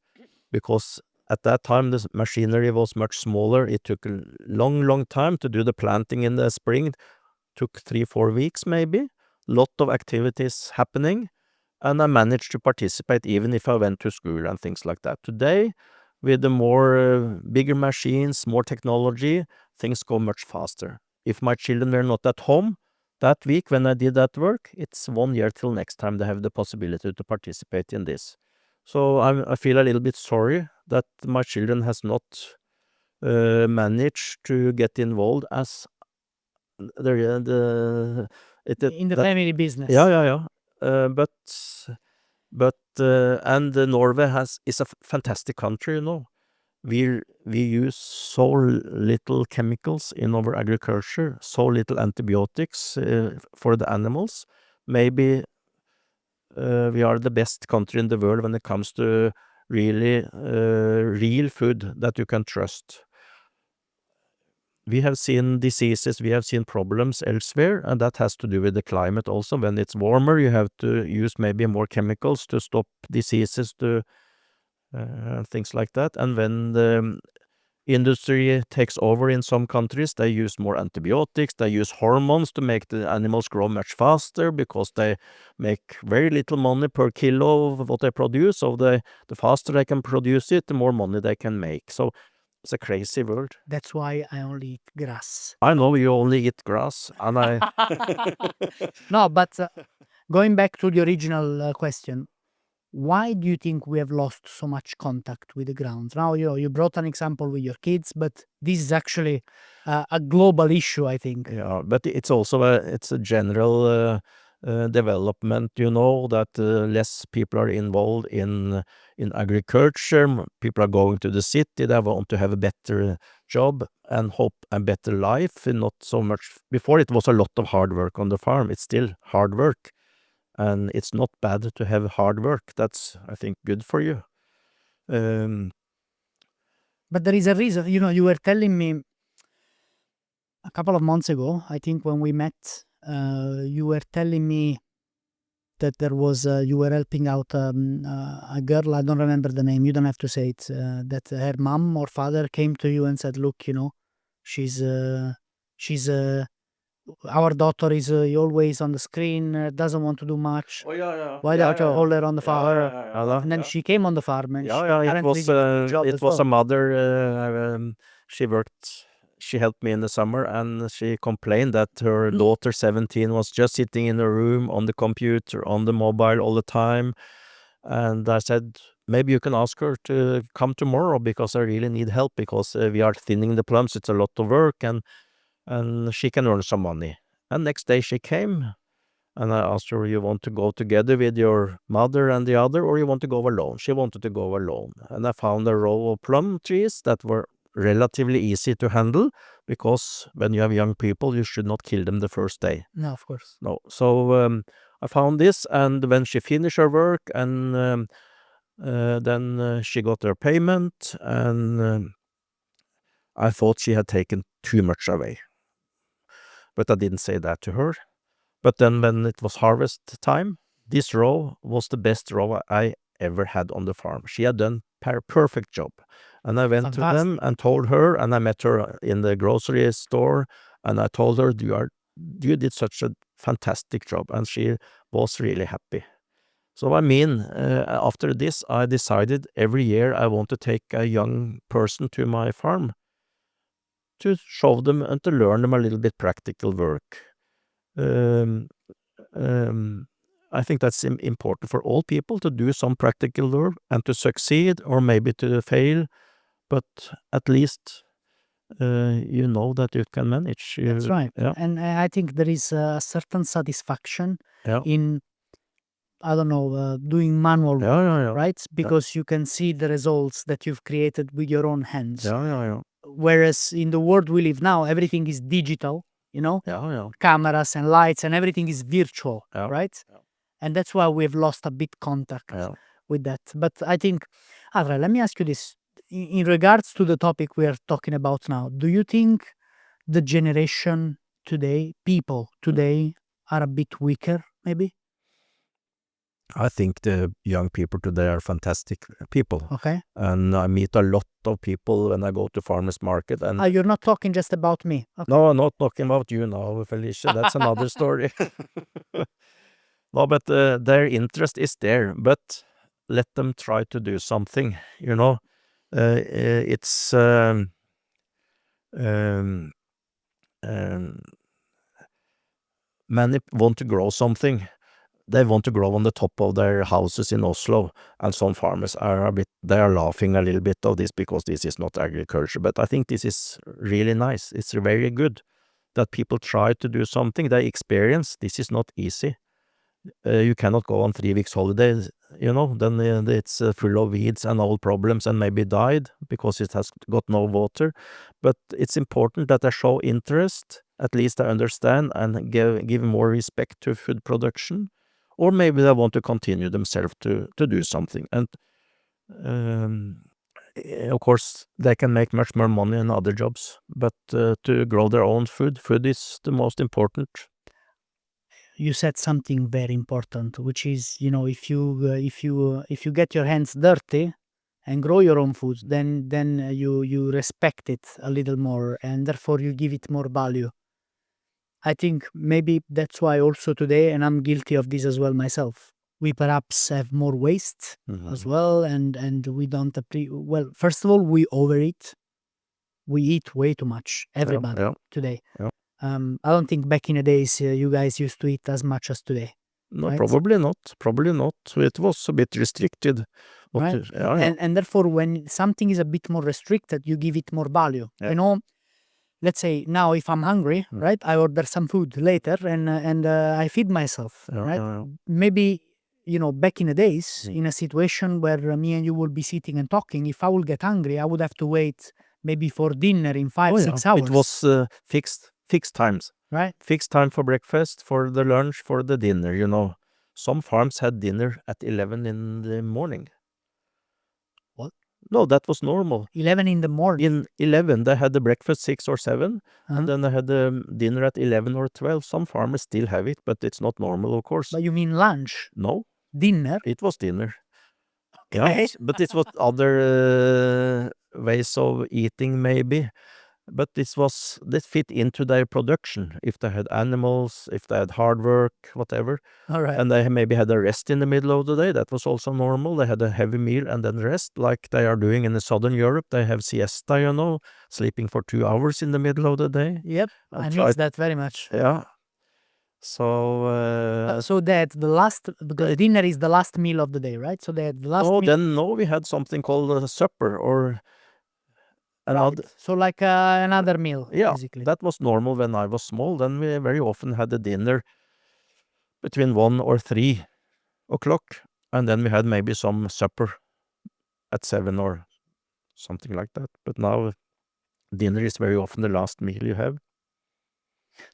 because at that time the machinery was much smaller. It took a long time to do the planting in the spring. Took 3-4 weeks maybe. Lot of activities happening, and I managed to participate even if I went to school and things like that. Today, with the more bigger machines, more technology, things go much faster. If my children were not at home that week when I did that work, it's 1 year till next time they have the possibility to participate in this. So I feel a little bit sorry that my children has not managed to get involved as In the that. family business. Yeah. And Norway is a fantastic country, We use so little chemicals in our agriculture, so little antibiotics for the animals. Maybe we are the best country in the world when it comes to really real food that you can trust. We have seen diseases, we have seen problems elsewhere, and that has to do with the climate also. When it's warmer, you have to use maybe more chemicals to stop diseases, things like that. And when the industry takes over in some countries, they use more antibiotics, they use hormones to make the animals grow much faster, because they make very little money per kilo of what they produce. So the faster they can produce it, the more money they can make. So it's a crazy world. That's why I only eat grass. I know you only eat grass, and No, but Going back to the original question, why do you think we have lost so much contact with the ground? Now, you brought an example with your kids, but this is actually a global issue, I think. Yeah, but it's also a general development, that less people are involved in agriculture. People are going to the city. They want to have a better job and hope and better life. And not so much before. It was a lot of hard work on the farm. It's still hard work, and it's not bad to have hard work. That's, I think, good for you. But there is a reason. You were telling me a couple of months ago, I think when we met, you were telling me that there was you were helping out a girl. I don't remember the name. You don't have to say it. That her mom or father came to you and said, "Look, she's our daughter is always on the screen, doesn't want to do much. Oh, yeah. Why don't you hold her on the farm?" Yeah. And then she came on the farm, and she Yeah, it apparently was did a good job it as was well. a mother. She helped me in the summer, and she complained that her daughter, 17, was just sitting in a room on the computer, on the mobile all the time. And I said, maybe you can ask her to come tomorrow, because I really need help, because we are thinning the plums. It's a lot of work, and she can earn some money. And next day she came, and I asked her, you want to go together with your mother and the other, or you want to go alone? She wanted to go alone. And I found a row of plum trees that were relatively easy to handle, because when you have young people, you should not kill them the first day. No, of course. No. So I found this, and when she finished her work, and then she got her payment, and I thought she had taken too much away. But I didn't say that to her. But then when it was harvest time, this row was the best row I ever had on the farm. She had done perfect job. And I went to them and told her, and I met her in the grocery store, and I told her, you did such a fantastic job, and she was really happy. So after this, I decided every year I want to take a young person to my farm to show them and to learn them a little bit practical work. I think that's important for all people, to do some practical work and to succeed, or maybe to fail, but at least you know that you can manage. That's right. Yeah. And I think there is a certain satisfaction Yeah. in, I don't know, doing manual work, Yeah. right? Because you can see the results that you've created with your own hands. Yeah. Whereas in the world we live now, everything is digital, Yeah. cameras and lights, and everything is virtual, Yeah. right? Yeah. And that's why we've lost a bit contact with that. But I think, Atle, let me ask you this. In regards to the topic we are talking about now, do you think the generation today, people today, are a bit weaker, maybe? I think the young people today are fantastic people. Okay. And I meet a lot of people when I go to farmers market. And You're not talking just about me. Okay. no, I'm not talking about you now, Felicia. That's another story. No, but their interest is there. But let them try to do something. It's many want to grow something. They want to grow on the top of their houses in Oslo, and some farmers they are laughing a little bit of this, because this is not agriculture. But I think this is really nice. It's very good that people try to do something. They experience this is not easy. You cannot go on 3 weeks holidays, then it's full of weeds and old problems, and maybe died because it has got no water. But it's important that they show interest, at least they understand, and give more respect to food production. Or maybe they want to continue themselves to do something. And of course, they can make much more money in other jobs, but to grow their own food is the most important. You said something very important, which is, if you get your hands dirty and grow your own food, then you respect it a little more, and therefore you give it more value. I think maybe that's why also today, and I'm guilty of this as well myself, we perhaps have more waste as well, and we don't well, first of all, we overeat. We eat way too much, everybody today. Yeah. I don't think back in the days you guys used to eat as much as today. No, right? probably not. Probably not. It was a bit restricted. Right. And therefore, when something is a bit more restricted, you give it more value. Yeah. You know, let's say now if I'm hungry, right, I order some food later and I feed myself, right? Maybe, you know, back in the days, in a situation where me and you will be sitting and talking, if I will get hungry, I would have to wait maybe for dinner in 5-6 hours. It was fixed times. Right. Fixed time for breakfast, for the lunch, for the dinner, you know. Some farms had dinner at 11 in the morning. What? No, that was normal. 11 in the morning. In 11, they had the breakfast 6 or 7, and then they had the dinner at 11 or 12. Some farmers still have it, but it's not normal, of course. But you mean lunch? No, Dinner? it was dinner. Okay. Yeah, but it was other ways of eating, maybe. But that fit into their production. If they had animals, if they had hard work, whatever. All right. And they maybe had a rest in the middle of the day, that was also normal. They had a heavy meal and then rest, like they are doing in the Southern Europe. They have siesta, you know, sleeping for 2 hours in the middle of the day. Yep, I miss that very much. Yeah. So, So that the last, because dinner is the last meal of the day, right? So that the last meal. we had something called a supper or Right. another. So like another meal, Yeah, basically. that was normal when I was small. Then we very often had a dinner between 1 or 3 o'clock, and then we had maybe some supper at 7 or something like that. But now dinner is very often the last meal you have.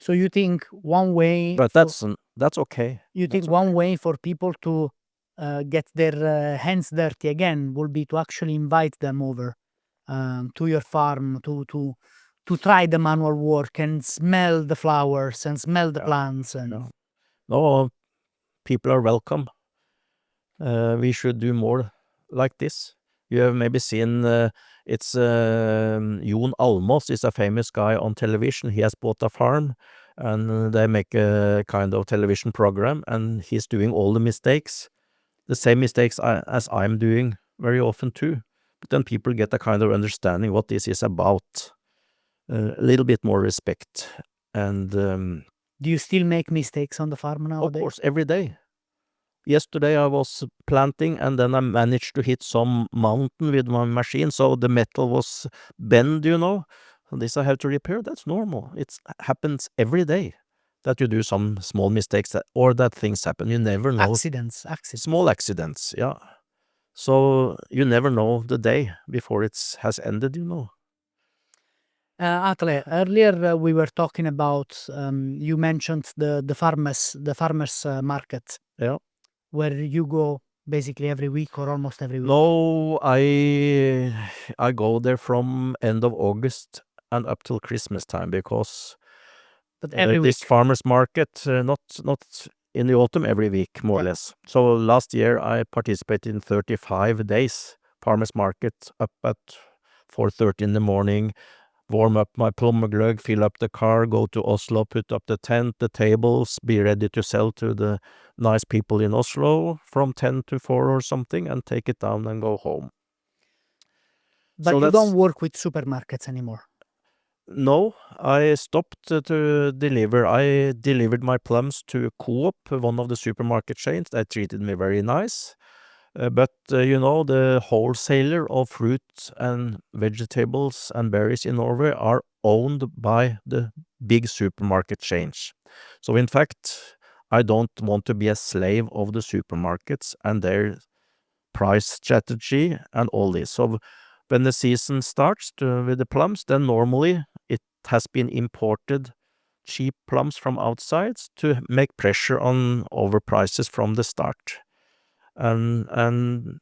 So you think one way. But that's okay. You think one way for people to get their hands dirty again will be to actually invite them over to your farm to try the manual work and smell the flowers and smell the plants and. No, people are welcome. We should do more like this. You have maybe seen, it's Jon Almaas is a famous guy on television. He has bought a farm, and they make a kind of television program, and he's doing all the mistakes, the same mistakes as I'm doing very often too. But then people get a kind of understanding what this is about, a little bit more respect. And Do you still make mistakes on the farm nowadays? of course, every day. Yesterday I was planting, and then I managed to hit some mountain with my machine, so the metal was bent, you know. And this I have to repair. That's normal. It happens every day that you do some small mistakes or that things happen. You never know. Accidents. Small accidents, yeah. So you never know the day before it has ended, you know. Atle, earlier we were talking about, you mentioned the farmers market. Yeah. Where you go basically every week or almost every week. No, I go there from end of August and up till Christmas time, because But every this week. farmers market, not in the autumn, every week, more or less. So last year I participated in 35 days farmers market, up at 4:30 in the morning, warm up my 𝒟𝒏𝓙𝗙, fill up the car, go to Oslo, put up the tent, the tables, be ready to sell to the nice people in Oslo from 10 to 4 or something, and take it down and go home. But you don't work with supermarkets anymore. No, I stopped to deliver. I delivered my plums to Coop, one of the supermarket chains. They treated me very nice. But you know, the wholesaler of fruit and vegetables and berries in Norway are owned by the big supermarket chains. So in fact, I don't want to be a slave of the supermarkets and their price strategy and all this. So when the season starts with the plums, then normally it has been imported cheap plums from outside to make pressure on over prices from the start. And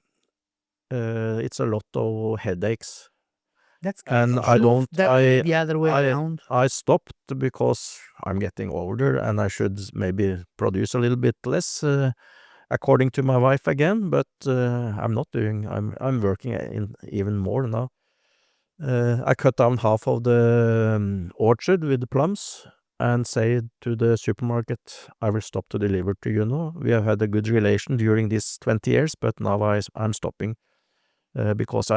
it's a lot of headaches. That's And I don't, the other way around. I stopped because I'm getting older and I should maybe produce a little bit less, according to my wife again, but I'm not doing, I'm working in even more now. I cut down half of the orchard with the plums and say to the supermarket, I will stop to deliver to you now. We have had a good relation during these 20 years, but now I'm stopping. Because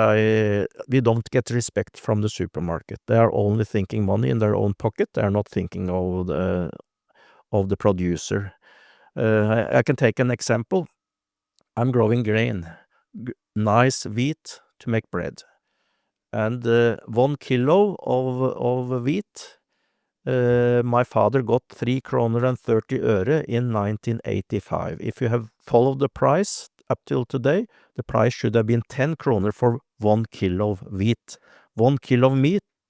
we don't get respect from the supermarket. They are only thinking money in their own pocket. They are not thinking of the producer. I can take an example. I'm growing grain, nice wheat to make bread. And 1 kilo of wheat, my father got 3.30 in 1985. If you have followed the price up till today, the price should have been 10 kroner for 1 kilo of wheat. 1 kilo of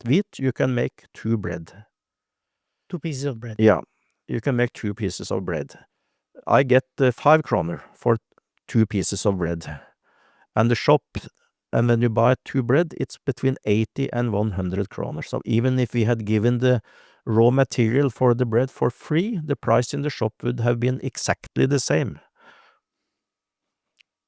wheat, you can make 2 bread. 2 pieces of bread. Yeah, you can make 2 pieces of bread. I get 5 kroner for 2 pieces of bread. And the shop, and when you buy 2 bread, it's between 80 and 100 kroner. So even if we had given the raw material for the bread for free, the price in the shop would have been exactly the same.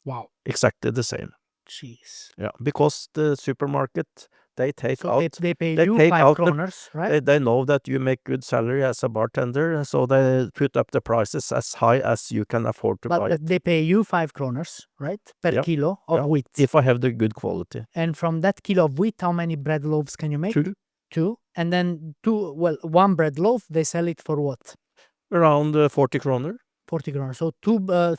Wow. Exactly the same. Jeez. Yeah, because the supermarket, they take So out... they pay they you take 5 out the- kroners, right? They know that you make good salary as a bartender, so they put up the prices as high as you can afford to buy it. But they pay you 5 kroners, right? Per Yeah. kilo of Yeah. wheat. If I have the good quality. And from that kilo of wheat, how many bread loaves can you make? 2, 2. And then 1 bread loaf, they sell it for what? around 40 kroner. 40 kroner. So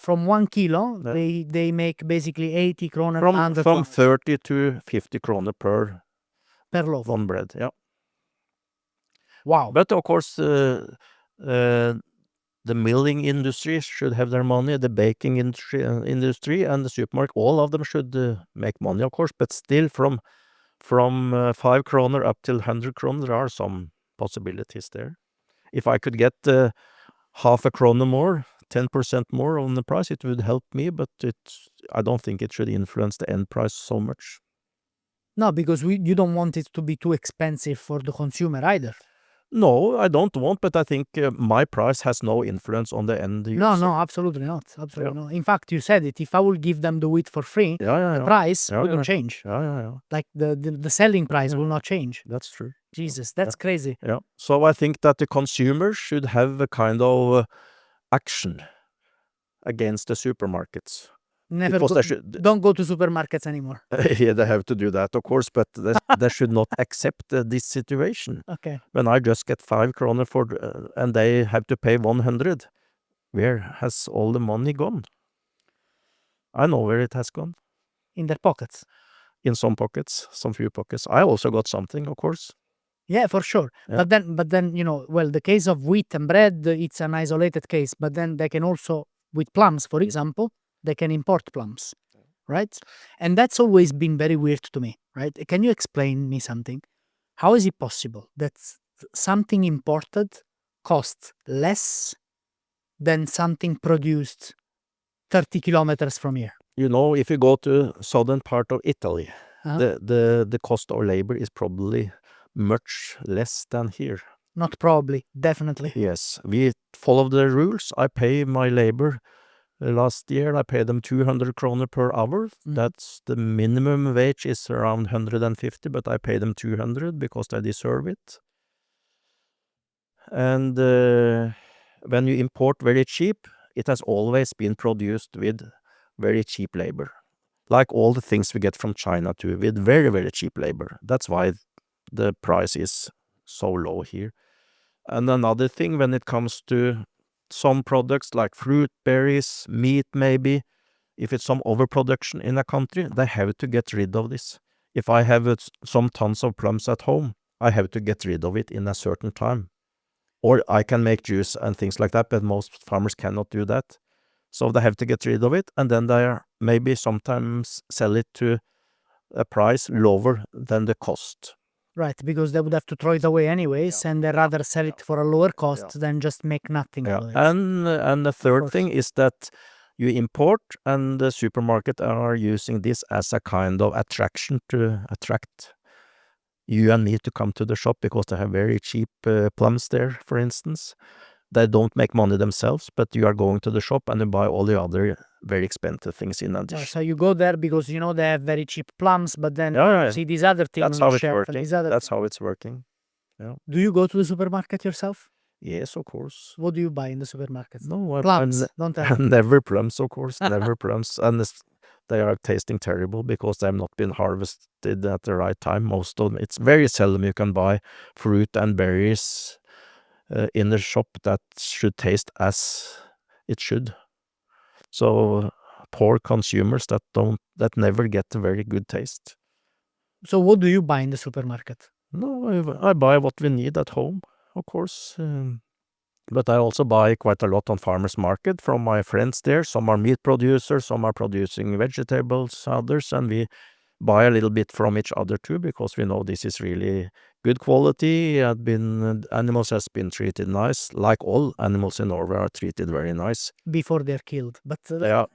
from 1 kilo, Yeah. they make basically 80 kroner, From 100 from kroners 30 to 50 kroner per per loaf. one bread. Yeah. Wow. But of course, the milling industry should have their money, the baking industry and the supermarket, all of them should make money, of course, but still from 5 kroner up till 100 kroner, there are some possibilities there. If I could get half a kroner more, 10% more on the price, it would help me, but I don't think it should influence the end price so much. No, because you don't want it to be too expensive for the consumer either. No, I don't want, but I think my price has no influence on the end user. No, absolutely not. Absolutely not. In fact, you said it. If I will give them the wheat for free, the price wouldn't change. Yeah. Like the selling price will not change. That's true. Jesus, that's crazy. Yeah. So I think that the consumer should have a kind of action against the supermarkets. Never Because go, they should... don't go to supermarkets anymore. Yeah, they have to do that, of course, but they should not accept this situation. Okay. When I just get 5 kroner for, and they have to pay 100, where has all the money gone? I know where it has gone. In their pockets. In some pockets, some few pockets. I also got something, of course. Yeah, for sure. Yeah. But then, the case of wheat and bread, it's an isolated case. But then they can also, with plums, for example, they can import plums, right? And that's always been very weird to me, right? Can you explain me something? How is it possible that something imported costs less than something produced 30 kilometers from here? If you go to southern part of Italy, Uh-huh. the cost of labor is probably much less than here. Not probably, definitely. Yes, we follow the rules. I pay my labor. Last year I paid them 200 kroner per hour. That's the minimum wage is around 150, but I pay them 200 because they deserve it. And when you import very cheap, it has always been produced with very cheap labor. Like all the things we get from China too, with very, very cheap labor. That's why the price is so low here. And another thing, when it comes to some products like fruit, berries, meat maybe, if it's some overproduction in a country, they have to get rid of this. If I have some tons of plums at home, I have to get rid of it in a certain time. Or I can make juice and things like that, but most farmers cannot do that. So they have to get rid of it, and then they maybe sometimes sell it to a price lower than the cost. Right, because they would have to throw it away anyways, and they rather sell it for a lower cost than just make nothing out of it. And the third thing is that you import, and the supermarket are using this as a kind of attraction to attract you and me to come to the shop because they have very cheap plums there, for instance. They don't make money themselves, but you are going to the shop and you buy all the other very expensive things in addition. So you go there because they have very cheap plums, but then Yeah. you see these other things That's on how the it's shelf and working. these other That's things. how it's working. Yeah. Do you go to the supermarket yourself? Yes, of course. What do you buy in the supermarket? No, Plums. Don't tell me. never plums, of course. Never plums. And they are tasting terrible because they have not been harvested at the right time. Most of them. It's very seldom you can buy fruit and berries in the shop that should taste as it should. So poor consumers that never get a very good taste. So what do you buy in the supermarket? No, I buy what we need at home, of course. But I also buy quite a lot on farmers market from my friends there. Some are meat producers, some are producing vegetables, others, and we buy a little bit from each other too, because we know this is really good quality. Animals has been treated nice, like all animals in Norway are treated very nice. Before they're killed. But Yeah,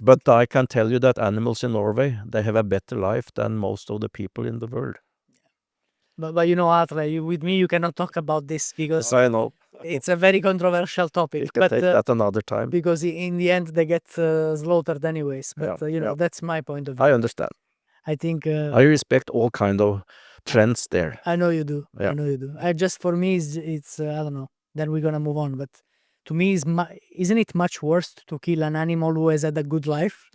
but I can tell you that animals in Norway, they have a better life than most of the people in the world. but you know, Atle, with me you cannot talk about this because I know. it's a very controversial topic. We can But take that another time. because in the end they get slaughtered anyways. But Yeah, you know, yeah. that's my point of view. I understand. I think I respect all kind of trends there. I know you do. Yeah. I know you do. I just for me it's I don't know. Then we're gonna move on. But to me, isn't it much worse to kill an animal who has had a good life?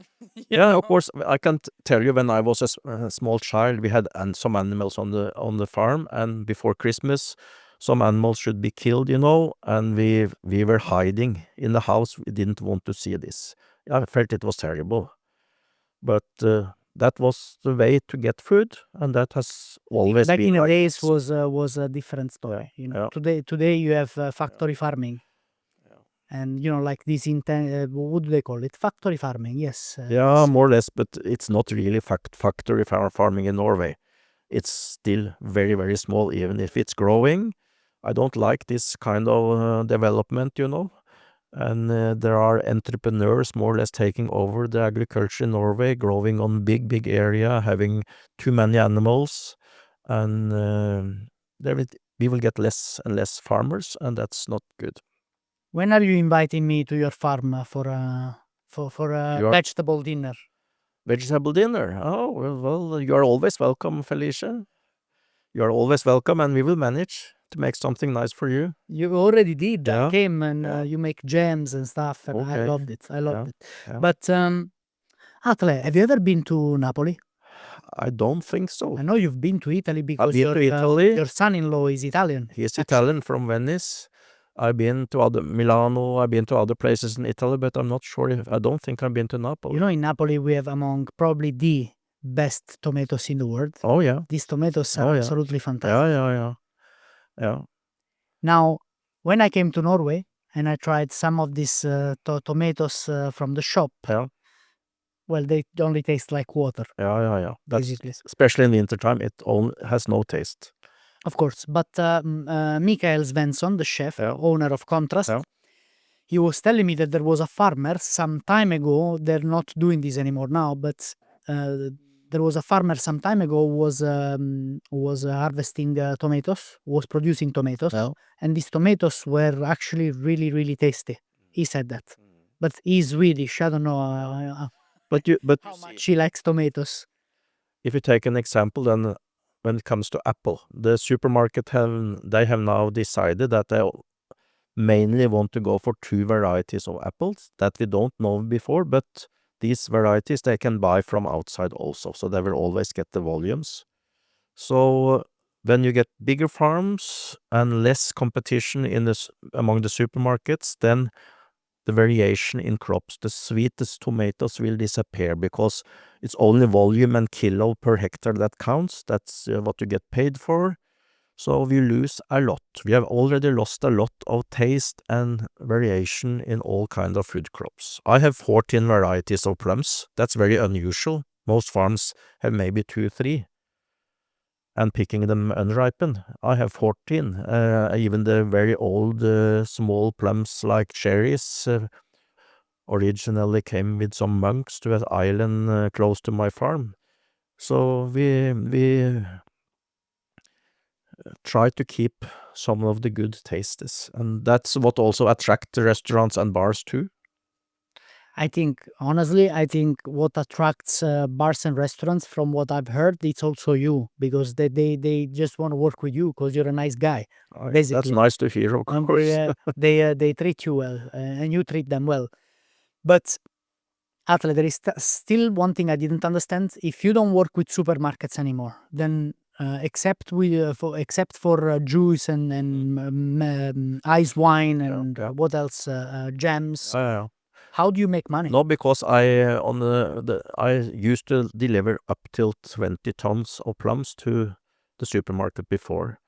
Yeah, of course. I can tell you when I was a small child, we had some animals on the farm, and before Christmas, some animals should be killed, and we were hiding in the house. We didn't want to see this. I felt it was terrible, but that was the way to get food, and that has always Back been in the like days this. was a different story. You know, Yeah. today you have factory farming. And like this what do they call it? Factory farming, yes. Yeah, more or less, but it's not really factory farming in Norway. It's still very, very small, even if it's growing. I don't like this kind of development, and there are entrepreneurs more or less taking over the agriculture in Norway, growing on big, big area, having too many animals, and we will get less and less farmers, and that's not good. When are you inviting me to your farm for a You are vegetable dinner? vegetable dinner. Oh, well, you are always welcome, Felicia. You are always welcome, and we will manage to make something nice for you. You already did. I Yeah, came and yeah. you make jams and stuff, and I Okay. loved it. I loved Yeah, it. yeah. But Atle, have you ever been to Napoli? I don't think so. I know you've been to Italy because been to Italy. your son-in-law is Italian. He's actually. Italian from Venice. I've been to Milano, I've been to other places in Italy, but I'm not sure I don't think I've been to Napoli. You know, in Napoli we have among probably the best tomatoes in the world. Oh, yeah. These tomatoes Oh, are yeah. absolutely fantastic. Yeah. Now, when I came to Norway and I tried some of these tomatoes from the shop, Yeah. well, they only taste like water, Yeah. That's basically. especially in the wintertime, it has no taste. Of course. But Mikael Svensson, the chef, Yeah. owner of Contrast, Yeah. he was telling me that there was a farmer some time ago. They're not doing this anymore now, but there was a farmer some time ago who was harvesting tomatoes, was producing tomatoes, Yeah. and these tomatoes were actually really, really tasty. He said that, but he's Swedish. I don't know But you how much see, he likes tomatoes. if you take an example, then when it comes to apple, the supermarket they have now decided that they mainly want to go for 2 varieties of apples that we don't know before, but these varieties they can buy from outside also, so they will always get the volumes. So when you get bigger farms and less competition among the supermarkets, then the variation in crops, the sweetest tomatoes will disappear because it's only volume and kilo per hectare that counts. That's what you get paid for. So we lose a lot. We have already lost a lot of taste and variation in all kind of food crops. I have 14 varieties of plums. That's very unusual. Most farms have maybe 2, 3. And picking them unripened. I have 14. Even the very old small plums like cherries originally came with some monks to an island close to my farm. So we try to keep some of the good tastes, and that's what also attract the restaurants and bars too. Honestly, I think what attracts bars and restaurants, from what I've heard, it's also you, because they just want to work with you because you're a nice guy. That's Basically, nice to hear, of course. they treat you well, and you treat them well. But Atle, there is still one thing I didn't understand. If you don't work with supermarkets anymore, then except for juice and ice wine and what else? Jams. How do you make money? No, because I used to deliver up till 20 tons of plums to the supermarket before.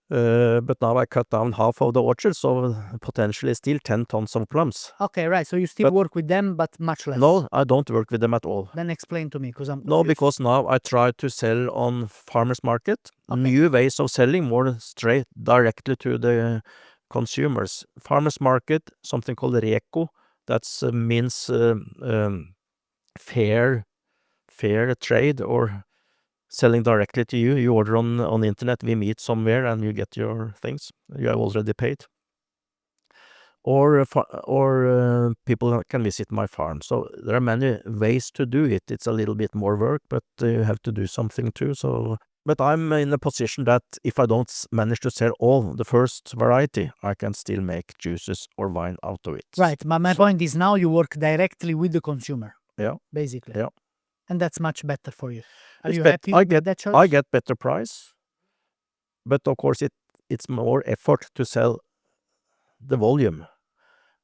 But now I cut down half of the orchard, so potentially still 10 tons of plums. Okay, right. So you still work with them, but much less. No, I don't work with them at all. Then explain to me, because I'm No, confused. because now I try to sell on farmers market, new ways of selling, more straight directly to the consumers. Farmers market, something called 𝒟𝒴𝓙𝗙, that's means fair trade, or selling directly to you. You order on the internet, we meet somewhere and you get your things. You have already paid. Or people can visit my farm. So there are many ways to do it. It's a little bit more work, but you have to do something too. So, but I'm in a position that if I don't manage to sell all the first variety, I can still make juices or wine out of it. Right. My point is, now you work directly with the consumer. Yeah. Basically. Yeah. And that's much better for you. Are It's you happy with that choice? I get better price, but of course it's more effort to sell the volume.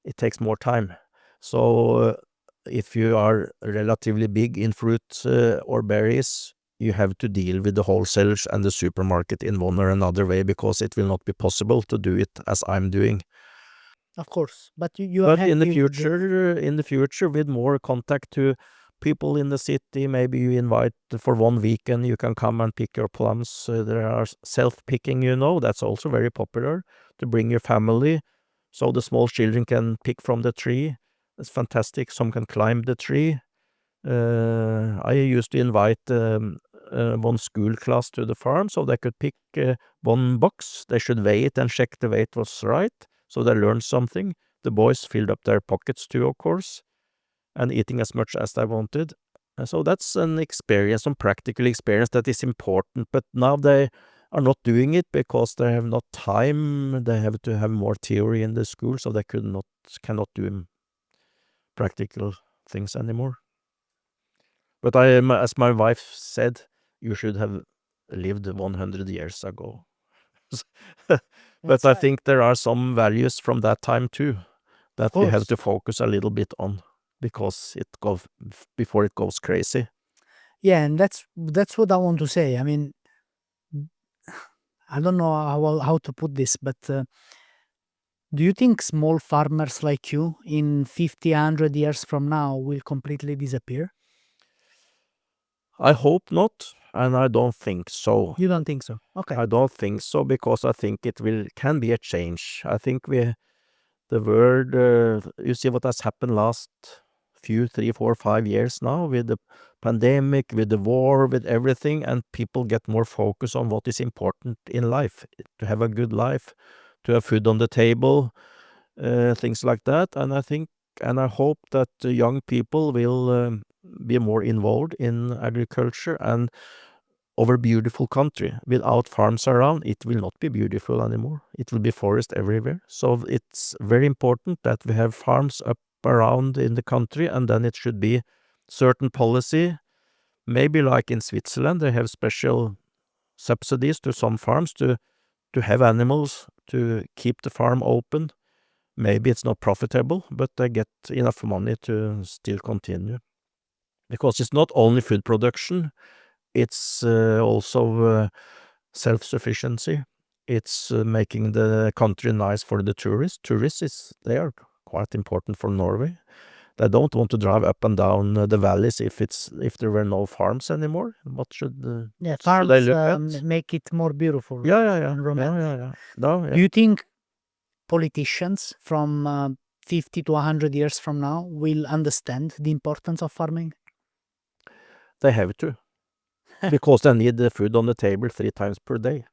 It takes more time. So if you are relatively big in fruit or berries, you have to deal with the wholesalers and the supermarket in one or another way, because it will not be possible to do it as I'm doing. Of course, but you are But happy in the future, with more contact to people in the city, maybe you invite for one weekend, you can come and pick your plums. There are self-picking, that's also very popular, to bring your family, so the small children can pick from the tree. It's fantastic. Some can climb the tree. I used to invite one school class to the farm, so they could pick one box. They should weigh it and check the weight was right, so they learned something. The boys filled up their pockets too, of course, and eating as much as they wanted. So that's an experience, some practical experience that is important, but now they are not doing it because they have not time. They have to have more theory in the school, so they cannot do practical things anymore. But as my wife said, you should have lived 100 years ago. But I think there are some values from that time too, that we have to focus a little bit on, because before it goes crazy. Yeah, and that's what I want to say. I mean, I don't know how to put this, but do you think small farmers like you in 50, 100 years from now will completely disappear? I hope not, and I don't think so. You don't think so? Okay. I don't think so, because I think can be a change. I think the world, you see what has happened last few, 3, 4, 5 years now, with the pandemic, with the war, with everything, and people get more focus on what is important in life, to have a good life, to have food on the table, things like that. And I hope that the young people will be more involved in agriculture, and our beautiful country, without farms around, it will not be beautiful anymore. It will be forest everywhere. So it's very important that we have farms up around in the country, and then it should be certain policy, maybe like in Switzerland, they have special subsidies to some farms to have animals, to keep the farm open. Maybe it's not profitable, but they get enough money to still continue. Because it's not only food production, it's also self-sufficiency. It's making the country nice for the tourists. They are quite important for Norway. They don't want to drive up and down the valleys if there were no farms anymore. What should farms they look at? make it more beautiful. Yeah. And romantic. Yeah. No, Do you think politicians from 50 to 100 years from now will understand the importance of farming? They have to, because they need the food on the table 3 times per day.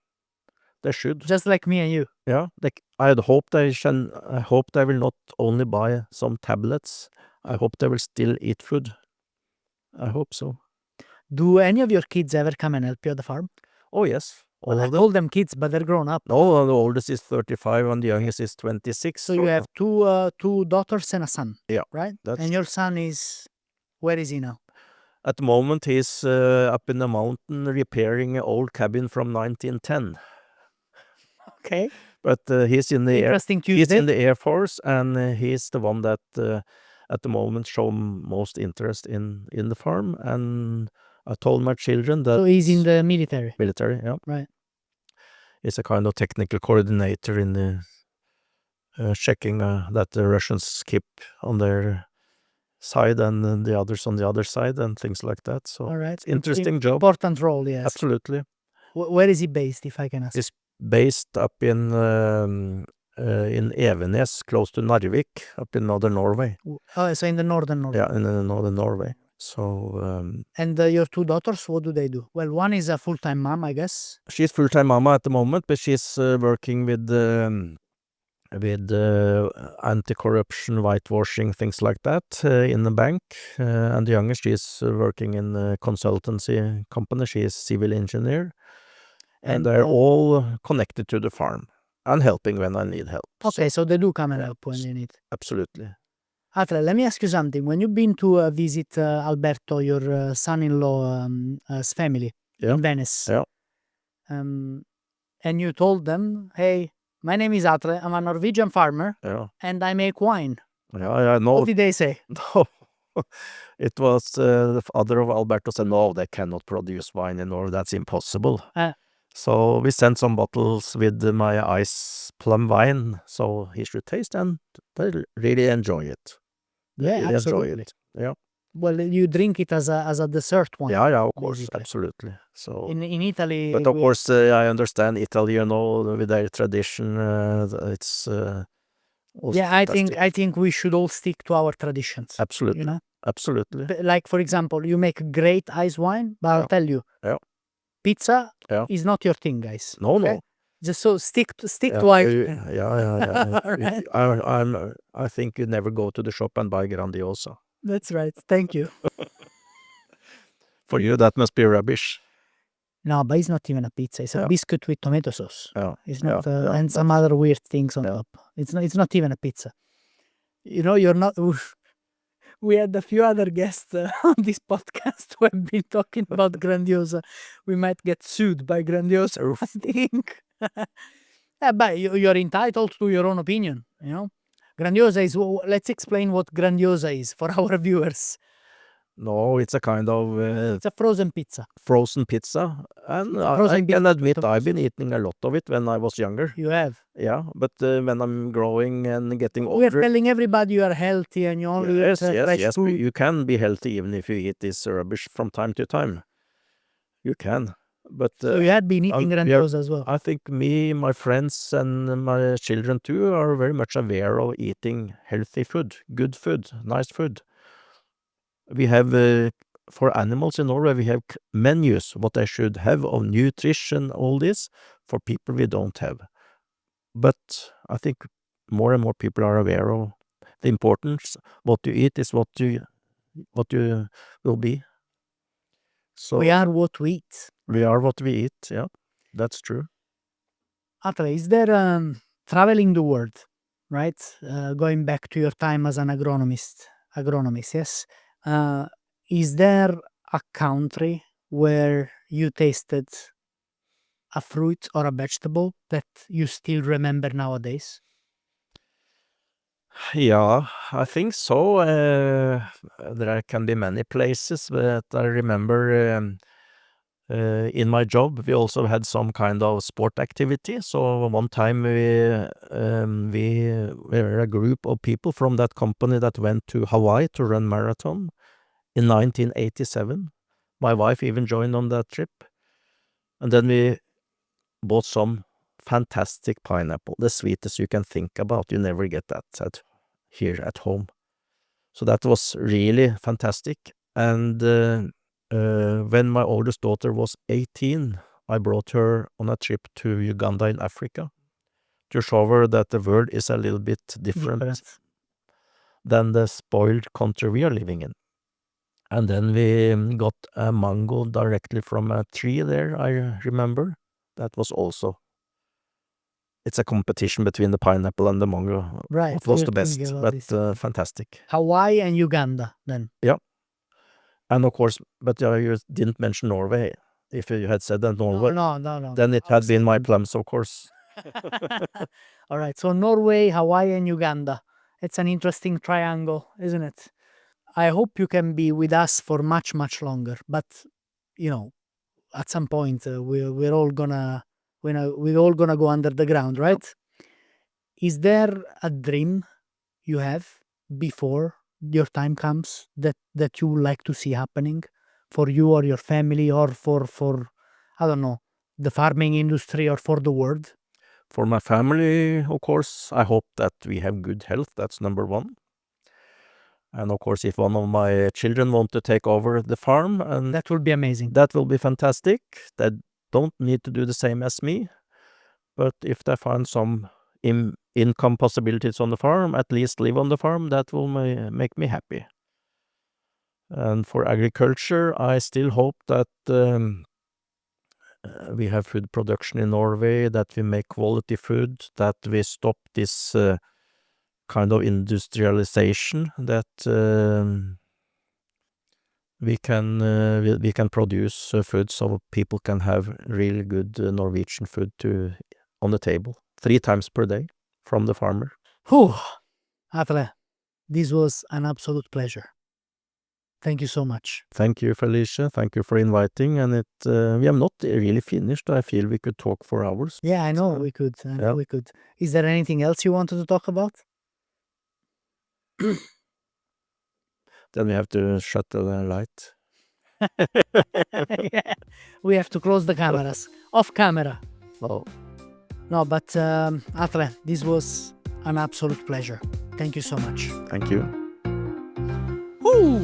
They should. Just like me and you. Yeah, I hope they will not only buy some tablets. I hope they will still eat food. I hope so. Do any of your kids ever come and help you at the farm? Oh, yes. All I of them. call them kids, but they're grown up. No, the oldest is 35 and the youngest is 26. So you have two daughters and a son. Yeah, right? And your son is, where is he now? At the moment, he's up in the mountain repairing an old cabin from 1910. Okay. But he's in the Interesting he's Tuesday. in the Air Force, and he's the one that at the moment show most interest in the farm. And I told my children that So he's in the military. military, yeah. Right. He's a kind of technical coordinator in the checking that the Russians keep on their side and the others on the other side and things like that. So All right. it's interesting job. Important role, yes. Absolutely. Where is he based, if I can ask? He's based up in Evenes, close to Narvik, up in northern Norway. Oh, so in the northern Norway. Yeah, in northern Norway. So And your two daughters, what do they do? Well, one is a full-time mom, I guess. she's full-time mama at the moment, but she's working with anti-corruption, whitewashing, things like that, in the bank. And the youngest, she's working in a consultancy company. She is civil engineer. And they're all connected to the farm and helping when I need help. Okay, so they do come and help when you need. Absolutely. Atle, let me ask you something. When you've been to visit Alberto, your son-in-law's family in Venice, Yeah. and you told them, hey, my name is Atle, I'm a Norwegian farmer, and I make wine. Yeah, no. What did they say? No. It was the father of Alberto said, no, they cannot produce wine in Norway, that's impossible. So we sent some bottles with my ice plum wine, so he should taste, and they really enjoy it. Yeah, really absolutely. enjoy it. Yeah. Well, you drink it as a dessert wine. Yeah, of course, basically. absolutely. So In Italy, but of course, I understand Italy, you know, with their tradition, it's yeah, I think we should all stick to our traditions. Absolutely. You know? Absolutely. Like, for example, you make great ice wine, but I'll tell you, pizza is not your thing, guys. No, okay? no. Just so stick to wine. Yeah. Right. I think you never go to the shop and buy Grandiosa. That's right. Thank you. For you, that must be rubbish. No, but it's not even a pizza. It's a biscuit with tomato sauce. It's not, and some other weird things on top. It's not even a pizza. You know, you're not. We had a few other guests on this podcast who have been talking about Grandiosa. We might get sued by Grandiosa, I think. Yeah, but you're entitled to your own opinion, you know? Grandiosa is, let's explain what Grandiosa is for our viewers. No, it's a kind of It's a frozen pizza. Frozen pizza. And Frozen I can admit I've been eating a lot of it when I was younger. You have? Yeah, but when I'm growing and getting older... We're telling everybody you are healthy and you only eat fresh food. You can be healthy even if you eat this rubbish from time to time. You can. But so you had been eating Grandiosa as well? I think me, my friends and my children too are very much aware of eating healthy food, good food, nice food. We have, for animals in Norway, we have menus, what they should have of nutrition, all this. For people, we don't have. But I think more and more people are aware of the importance. What you eat is what you will be. So we are what we eat. We are what we eat, yeah. That's true. Atle, is there traveling the world, right? Going back to your time as an agronomist, yes? Is there a country where you tasted a fruit or a vegetable that you still remember nowadays? Yeah, I think so. There can be many places, but I remember in my job we also had some kind of sport activity. So one time we were a group of people from that company that went to Hawaii to run marathon in 1987. My wife even joined on that trip. And then we bought some fantastic pineapple, the sweetest you can think about. You never get that here at home. So that was really fantastic. And when my oldest daughter was 18, I brought her on a trip to Uganda in Africa to show her that the world is a little bit different than the spoiled country we are living in. And then we got a mango directly from a tree there, I remember. That was also... It's a competition between the pineapple and the mango. Right. What was the best, but fantastic. Hawaii and Uganda, then. Yeah. And of course, but you didn't mention Norway. If you had said that Norway, No. then it had been my Absolutely. plums, of course. All right, so Norway, Hawaii, and Uganda. It's an interesting triangle, isn't it? I hope you can be with us for much, much longer. But you know, at some point, we're all gonna we're all gonna go under the ground, right? Is there a dream you have before your time comes that you would like to see happening for you or your family or for I don't know, the farming industry or for the world? For my family, of course, I hope that we have good health. That's number one. And of course, if one of my children want to take over the farm, and That would be amazing. that will be fantastic. They don't need to do the same as me, but if they find some income possibilities on the farm, at least live on the farm, that will make me happy. And for agriculture, I still hope that we have food production in Norway, that we make quality food, that we stop this kind of industrialization, that we can produce food so people can have really good Norwegian food on the table 3 times per day from the farmer. Whew. Atle, this was an absolute pleasure. Thank you so much. Thank you, Felicia. Thank you for inviting. And we have not really finished. I feel we could talk for hours. Yeah, I know we could. Yeah. We could. Is there anything else you wanted to talk about? Then we have to shut the light. Yeah. We have to close the cameras. Off camera. Oh, No, but Atle, this was an absolute pleasure. Thank you so much. thank you. Woo!